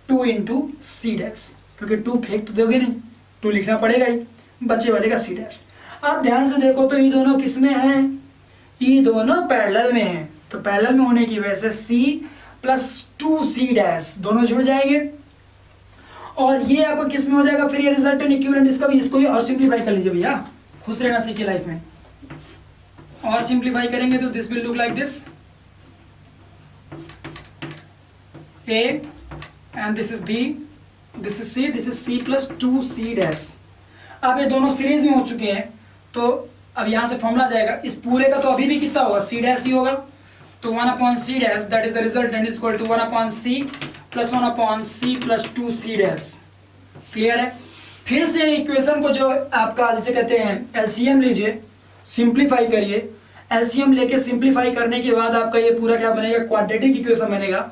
2 × C डैश, क्योंकि टू फेंक तो दोगे नहीं, टू लिखना पड़ेगा ही, बच्चे वाले का C डैश। आप ध्यान से देखो तो ये दोनों किस में हैं, ये दोनों पैरेलल में हैं, तो पैरेलल में होने की वजह से C + 2C डैश दोनों जुड़ जाएंगे, और ये आपको किस में हो जाएगा फिर, ये रिजल्टेंट इक्विवेलेंट इसका भी, इसको भी और सिंप्लीफाई कर लीजिए भैया, खुश रहना सीखिए लाइफ में। और सिंप्लीफाई करेंगे तो this will look like this, A and this is B, this is C, this is C + 2C dash. अब ये दोनों सीरीज में हो चुके हैं, तो अब यहां से फॉर्मूला जाएगा, इस पूरे का तो अभी भी कितना होगा, C डैश ही होगा। तो 1/C dash that is the resultant is equal to 1/C + 1/C + 2C dash. Clear है। फिर से इक्वेशन को जो आपका जिसे कहते हैं एलसीएम लीजिए, सिंप्लीफाई करिए, एलसीएम लेके सिंप्लीफाई करने के बाद आपका ये पूरा क्या बनेगा, क्वाड्रेटिक इक्वेशन बनेगा।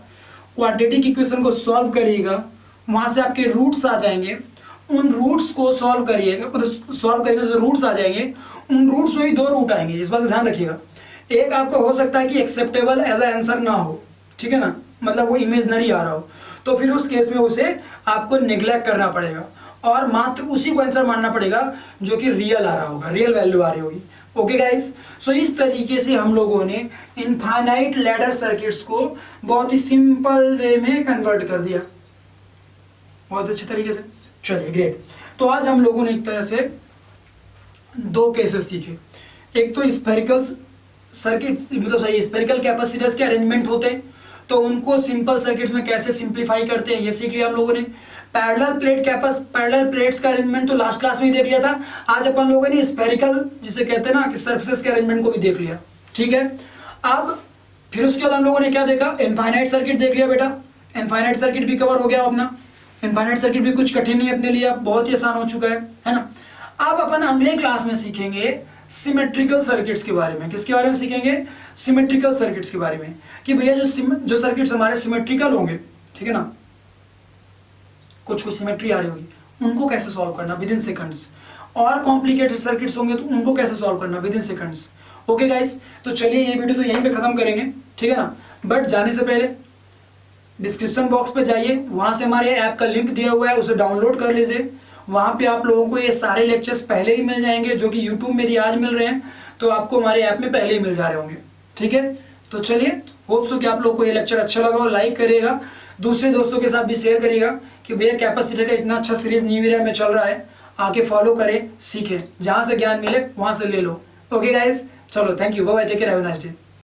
क्वाड्रेटिक इक्वेशन को सॉल्व करिएगा, वहां से आपके रूट्स आ जाएंगे, उन रूट्स को सॉल्व करिएगा, मतलब सॉल्व करिएगा तो रूट्स आ जाएंगे, उन रूट्स में भी दो रूट आएंगे, इस बात का ध्यान रखिएगा। एक आपको हो सकता है कि एक्सेप्टेबल एज अ आंसर ना हो, ठीक है ना, मतलब वो इमेजनरी आ रहा हो, तो फिर उस केस में उसे आपको निग्लेक्ट करना पड़ेगा और मात्र उसी को आंसर मानना पड़ेगा जो कि रियल आ रहा होगा, रियल वैल्यू आ रही होगी। ओके गाइस, सो इस तरीके से हम लोगों ने इनफाइनाइट लैडर सर्किट्स को बहुत ही सिंपल वे में कन्वर्ट कर दिया, बहुत अच्छे तरीके से। चलिए ग्रेट। तो आज हम लोगों ने एक तरह से दो केसेस सीखे, एक तो स्फेरिकल सर्किट, मतलब स्फेरिकल कैपेसिटर्स के अरेंजमेंट होते हैं तो उनको सिंपल सर्किट्स में कैसे सिंप्लीफाई करते हैं ये सीख लिया हम लोगों ने। पैरेलल प्लेट्स का अरेंजमेंट तो लास्ट क्लास में ही देख लिया था, आज अपन लोगों ने स्फेरिकल जिसे कहते हैं ना कि सरफेसेस के अरेंजमेंट को भी देख लिया, ठीक है। अब फिर उसके बाद हम लोगों ने क्या देखा, इनफाइनाइट सर्किट देख लिया बेटा, इनफाइनाइट सर्किट भी कवर हो गया अपना। इनफाइनाइट सर्किट भी कुछ कठिन नहीं अपने लिए, बहुत ही आसान हो चुका है ना। अब अपन अगले क्लास में सीखेंगे सिमेट्रिकल सर्किट्स के बारे में। किसके बारे में सीखेंगे, सिमेट्रिकल सर्किट्स के बारे में, कि भैया जो सर्किट्स हमारे सिमेट्रिकल होंगे, ठीक है ना, कुछ सिमेट्री आ रही होगी, उनको कैसे सॉल्व करना विद इन सेकंड्स, और कॉम्प्लिकेटेड सर्किट्स होंगे तो उनको कैसे सॉल्व करना with in seconds. Okay guys, तो चलिए ये वीडियो तो यहीं पे खत्म करेंगे, ठीक है ना। बट जाने से पहले डिस्क्रिप्शन बॉक्स पे जाइए, वहाँ से हमारे ऐप का लिंक दिया हुआ है, उसे डाउनलोड कर लीजिए। वहाँ पे आप लोगों को ये सारे लेक्चर्स पहले ही मिल जाएंगे, जो कि यूट्यूब में यदि आज मिल रहे हैं तो आपको हमारे ऐप में पहले ही मिल जा रहे होंगे। ठीक है, तो चलिए, होप सो कि आप लोगों को ये लेक्चर अच्छा लगा हो, लाइक करिएगा, दूसरे दोस्तों के साथ भी शेयर करिएगा कि भैया कैपेसिटर का इतना अच्छा सीरीज न्यू ईयर में चल रहा है, आके फॉलो करें, सीखें, जहाँ से ज्ञान मिले वहाँ से ले लो। ओके गाइस, चलो, thank you, bye bye, take care, have a nice day.